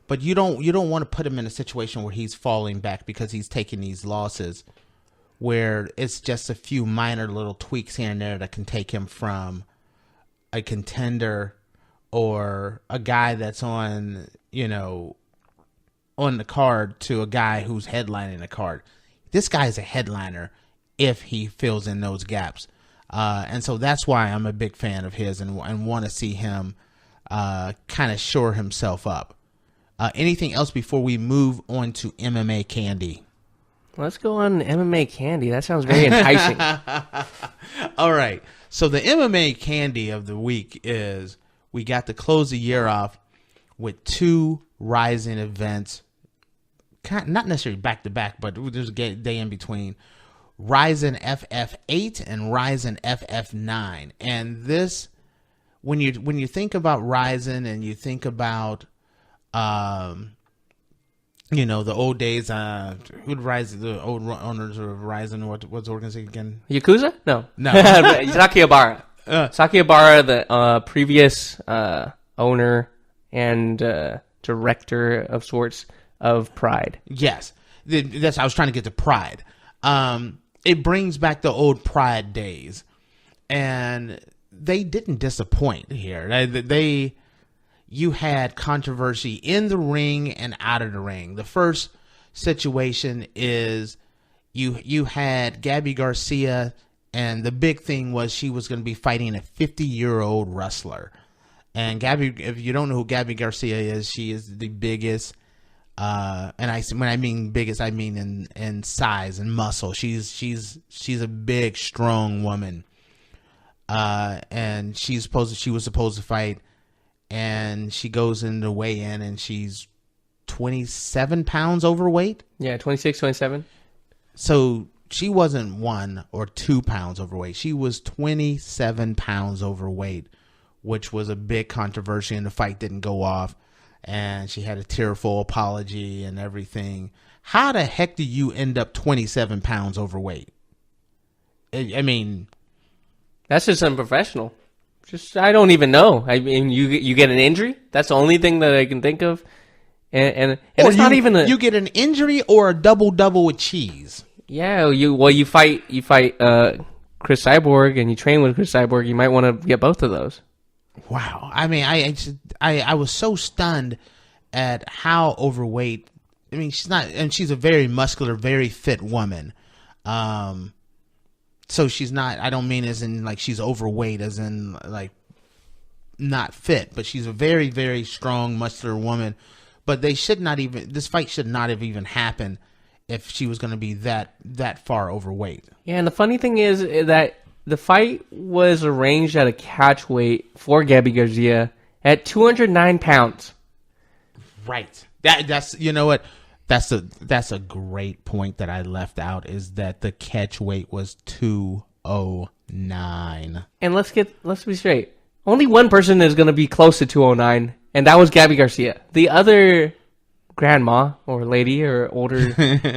but you don't want to put him in a situation where he's falling back because he's taking these losses where it's just a few minor little tweaks here and there that can take him from a contender or a guy that's on the card to a guy who's headlining the card. This guy's a headliner if he fills in those gaps. And so that's why I'm a big fan of his and want to see him kind of shore himself up. Anything else before we move on to MMA Candy? Let's go on MMA Candy. That sounds very enticing. All right. So the MMA Candy of the week is we got to close the year off with two Rizin events. Not necessarily back-to-back, but there's a day in between. Rizin FF 8 and Rizin FF 9. And this, when you think about Rizin and you think about, the old days, who'd Rizin, the old owners of Rizin, what's the organization again? Yakuza? No. Sakihabara. Sakihabara, the previous owner and director of sorts of Pride. Yes. I was trying to get to Pride. It brings back the old Pride days. And they didn't disappoint here. You had controversy in the ring and out of the ring. The first situation is you had Gabby Garcia, and the big thing was she was going to be fighting a 50-year-old wrestler. And Gabby, if you don't know who Gabby Garcia is, she is the biggest. And when I mean biggest, I mean in size and muscle. She's a big, strong woman. And she was supposed to fight, and she goes in the weigh-in, and she's 27 pounds overweight. Yeah, 26, 27. So she wasn't 1 or 2 pounds overweight. She was 27 pounds overweight, which was a big controversy, and the fight didn't go off. And she had a tearful apology and everything. How the heck do you end up 27 pounds overweight? I mean, that's just unprofessional. I don't even know. I mean, you get an injury. That's the only thing that I can think of. And it's not even you get an injury or a double with cheese. Yeah, you fight Cris Cyborg and you train with Cris Cyborg. You might want to get both of those. Wow. I mean, I was so stunned at how overweight. I mean, she's not, and she's a very muscular, very fit woman. So she's not, I don't mean as in like she's overweight, as in like not fit, but she's a very, very strong, muscular woman. But this fight should not have even happened if she was going to be that far overweight. Yeah, and the funny thing is that the fight was arranged at a catch weight for Gabby Garcia at 209 pounds. Right. That's, you know what? That's a great point that I left out, is that the catch weight was 209. And let's be straight. Only one person is going to be close to 209, and that was Gabby Garcia. The other grandma or lady or older,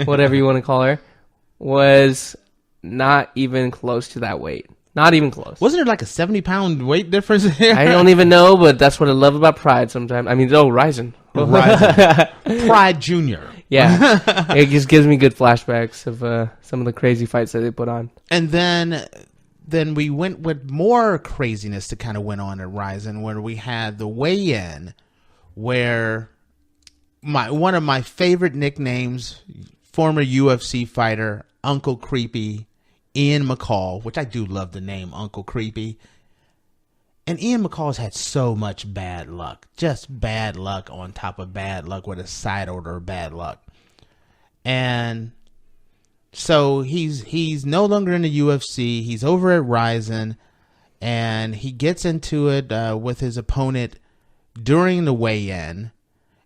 whatever you want to call her, was not even close to that weight. Not even close. Wasn't there like a 70-pound weight difference here? I don't even know, but that's what I love about Pride sometimes. I mean, Rizin. Pride Junior. Yeah. It just gives me good flashbacks of some of the crazy fights that they put on. And then we went with more craziness that kind of went on at Rizin, where we had the weigh-in, where one of my favorite nicknames, former UFC fighter, Uncle Creepy, Ian McCall, which I do love the name Uncle Creepy. And Ian McCall's had so much bad luck. Just bad luck on top of bad luck with a side order of bad luck. And so he's no longer in the UFC. He's over at Rizin, and he gets into it with his opponent during the weigh-in,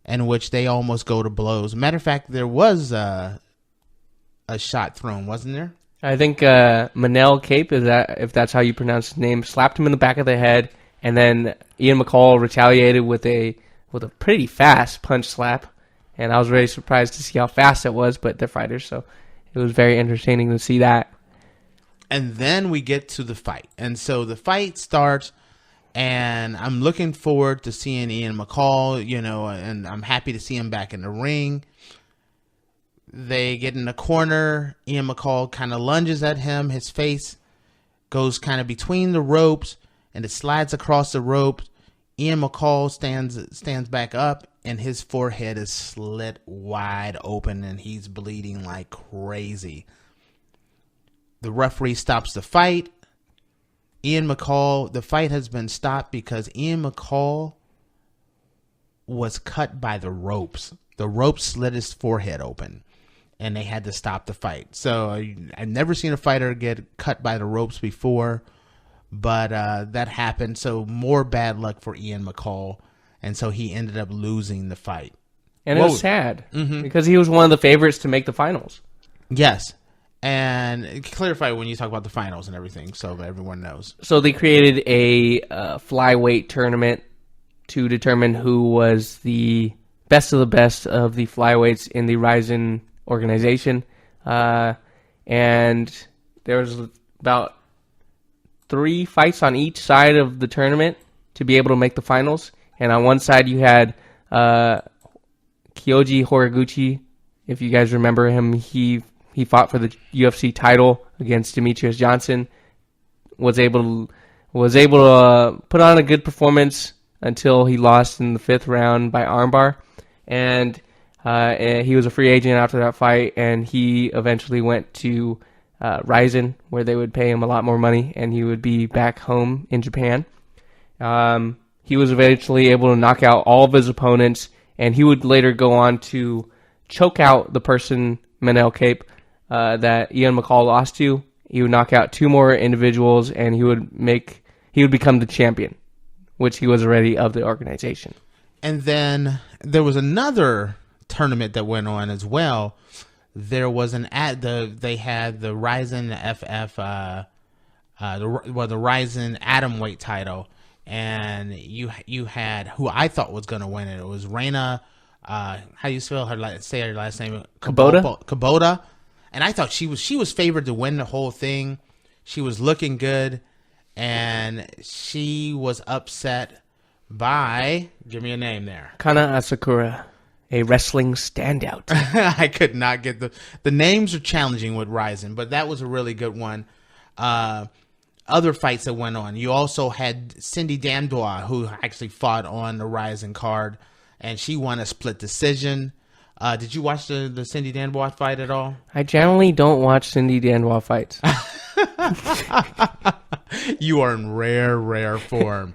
in which they almost go to blows. Matter of fact, there was a shot thrown, wasn't there? I think Manel Cape, if that's how you pronounce his name, slapped him in the back of the head, and then Ian McCall retaliated with a pretty fast punch slap. And I was very surprised to see how fast it was, but they're fighters, so it was very entertaining to see that. And then we get to the fight. And so the fight starts, and I'm looking forward to seeing Ian McCall, and I'm happy to see him back in the ring. They get in the corner. Ian McCall kind of lunges at him. His face goes kind of between the ropes, and it slides across the ropes. Ian McCall stands back up, and his forehead is slit wide open, and he's bleeding like crazy. The referee stops the fight. The fight has been stopped because Ian McCall was cut by the ropes. The ropes slit his forehead open, and they had to stop the fight. So I've never seen a fighter get cut by the ropes before, but that happened. So more bad luck for Ian McCall, and so he ended up losing the fight. And it was sad because he was one of the favorites to make the finals. Yes. And clarify when you talk about the finals and everything, so that everyone knows. So they created a flyweight tournament to determine who was the best of the flyweights in the Rizin organization. And there was about 3 fights on each side of the tournament to be able to make the finals. And on one side you had Kyoji Horiguchi. If you guys remember him, he fought for the UFC title against Demetrius Johnson. Was able to put on a good performance until he lost in the 5th round by armbar, and he was a free agent after that fight. And he eventually went to Rizin, where they would pay him a lot more money, and he would be back home in Japan. He was eventually able to knock out all of his opponents, and he would later go on to choke out the person, Manel Cape, that Ian McCall lost to. He would knock out 2 more individuals, and he would become the champion, which he was already of the organization. And then there was another tournament that went on as well. There was they had the Rizin FF, the Rizin atomweight title, and you had who I thought was going to win it. It was Reina. How do you spell her last name? Kubota. And I thought she was favored to win the whole thing. She was looking good, and she was upset by, give me a name there, Kana Asakura, a wrestling standout. I could not get the names are challenging with Rizin, but that was a really good one. Other fights that went on. You also had Cindy Damdois, who actually fought on the Rizin card, and she won a split decision. Did you watch the Cindy Danbois fight at all? I generally don't watch Cindy Danbois fights. You are in rare form.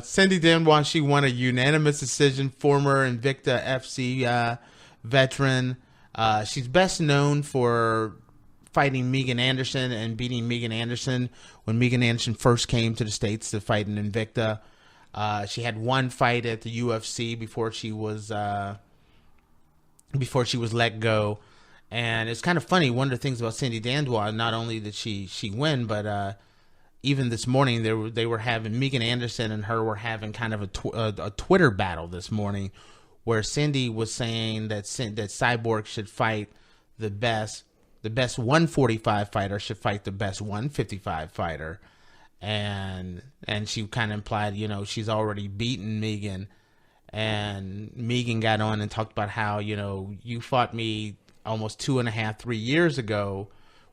Cindy Danbois, she won a unanimous decision. Former Invicta FC veteran. She's best known for fighting Megan Anderson and beating Megan Anderson when Megan Anderson first came to the States to fight in Invicta. She had one fight at the UFC before she was let go. And it's kind of funny. One of the things about Cindy Danbois, not only did she win, but even this morning they were having, Megan Anderson and her were having kind of a Twitter battle this morning, where Cindy was saying that Cyborg should fight the best 145 fighter should fight the best 155 fighter, and she kind of implied, she's already beaten Megan, and Megan got on and talked about how, you fought me almost 3 years ago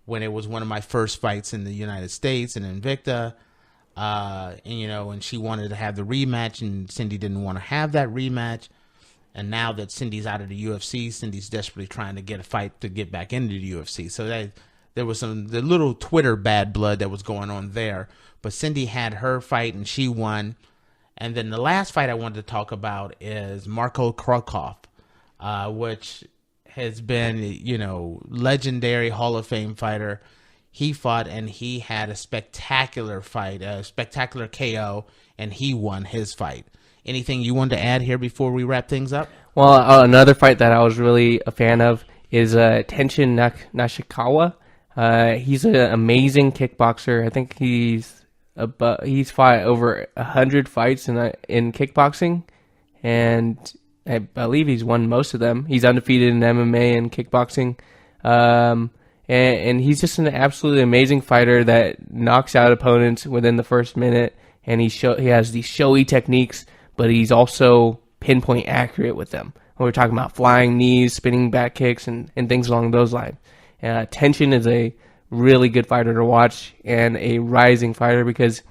when it was one of my first fights in the United States in Invicta, and she wanted to have the rematch, and Cindy didn't want to have that rematch. And now that Cindy's out of the UFC, Cindy's desperately trying to get a fight to get back into the UFC. So there was the little Twitter bad blood that was going on there. But Cindy had her fight and she won. And then the last fight I wanted to talk about is Marco Krokov, which has been, legendary Hall of Fame fighter. He fought and he had a spectacular fight, a spectacular KO, and he won his fight. Anything you wanted to add here before we wrap things up? Well, another fight that I was really a fan of is Tenshin Nishikawa. He's an amazing kickboxer. I think he's fought over 100 fights in kickboxing, and I believe he's won most of them. He's undefeated in MMA and kickboxing, and he's just an absolutely amazing fighter that knocks out opponents within the first minute, and he has these showy techniques, but he's also pinpoint accurate with them. We're talking about flying knees, spinning back kicks, and things along those lines. Tenshin is a really good fighter to watch and a rising fighter because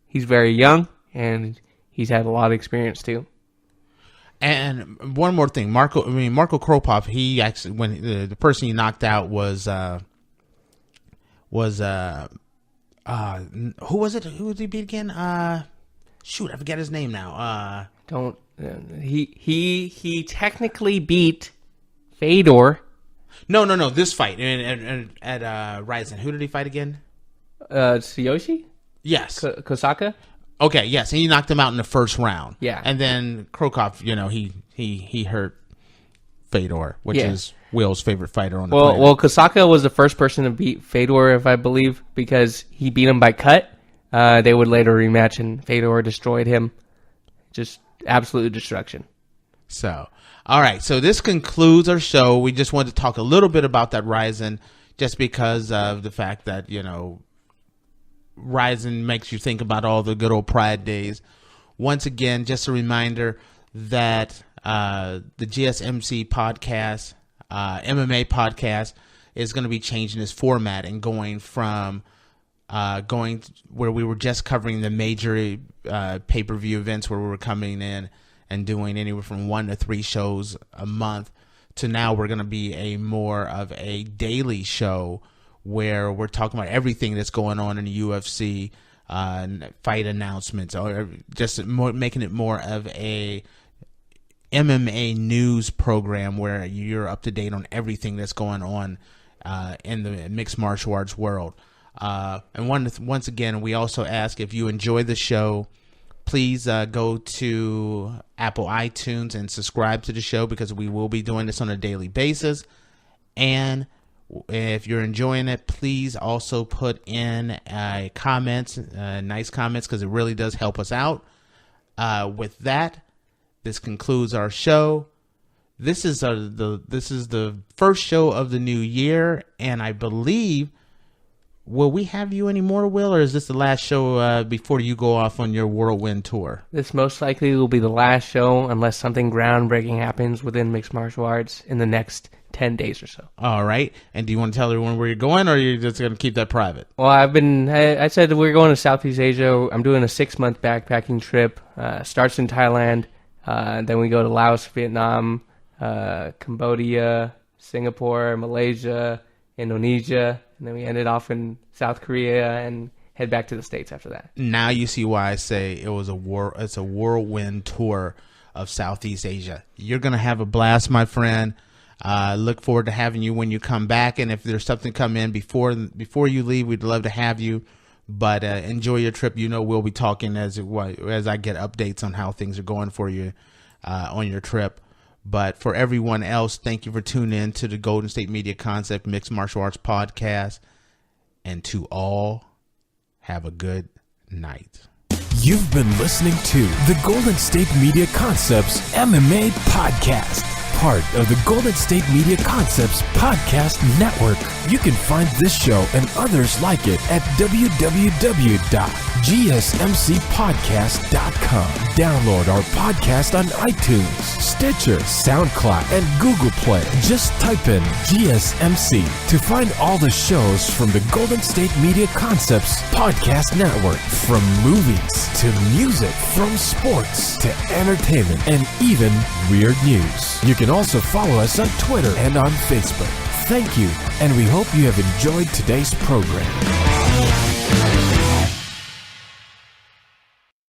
he's very young and he's had a lot of experience too. And one more thing, Marco Krokov, he actually, when the person he knocked out was who was it? Who did he beat again? Shoot, I forget his name now. He technically beat Fedor. No. This fight at Rizin, who did he fight again? Tsuyoshi? Yes. Kosaka? Okay, yes, and he knocked him out in the first round. Yeah. And then Krokov, he hurt Fedor, which is Will's favorite fighter on the planet. Well, Kosaka was the first person to beat Fedor, if I believe, because he beat him by cut. They would later rematch, and Fedor destroyed him. Just absolute destruction. So, all right. So this concludes our show. We just wanted to talk a little bit about that Rizin, just because of the fact that, Rizin makes you think about all the good old Pride days. Once again, just a reminder that the GSMC podcast, MMA podcast, is going to be changing its format and going from where we were just covering the major pay-per-view events where we were coming in and doing anywhere from 1 to 3 shows a month, to now we're going to be more of a daily show where we're talking about everything that's going on in the UFC, fight announcements, or just making it more of a MMA news program where you're up to date on everything that's going on in the mixed martial arts world. And once again, we also ask, if you enjoy the show, please go to Apple iTunes and subscribe to the show, because we will be doing this on a daily basis. And if you're enjoying it, please also put in comments, nice comments, because it really does help us out. With that, this concludes our show. This is the first show of the new year, and I believe, will we have you anymore, Will, or is this the last show before you go off on your whirlwind tour? This most likely will be the last show unless something groundbreaking happens within mixed martial arts in the next 10 days or so. All right. And do you want to tell everyone where you're going, or are you just going to keep that private? Well, I said we're going to Southeast Asia. I'm doing a 6-month backpacking trip. Starts in Thailand. Then we go to Laos, Vietnam, Cambodia, Singapore, Malaysia, Indonesia, and then we ended off in South Korea and head back to the States after that. Now you see why I say it's a whirlwind tour of Southeast Asia. You're going to have a blast, my friend. Look forward to having you when you come back. And if there's something come in before you leave, we'd love to have you. But enjoy your trip. You know, we'll be talking as I get updates on how things are going for you on your trip. But for everyone else, thank you for tuning in to the Golden State Media Concept Mixed Martial Arts Podcast. And to all, have a good night. You've been listening to the Golden State Media Concepts MMA Podcast, part of the Golden State Media Concepts Podcast Network. You can find this show and others like it at www.gsmcpodcast.com. Download our podcast on iTunes, Stitcher, SoundCloud, and Google Play. Just type in GSMC to find all the shows from the Golden State Media Concepts Podcast Network. From movies to music, from sports to entertainment, and even weird news. You can also follow us on Twitter and on Facebook. Thank you, and we hope you have enjoyed today's program.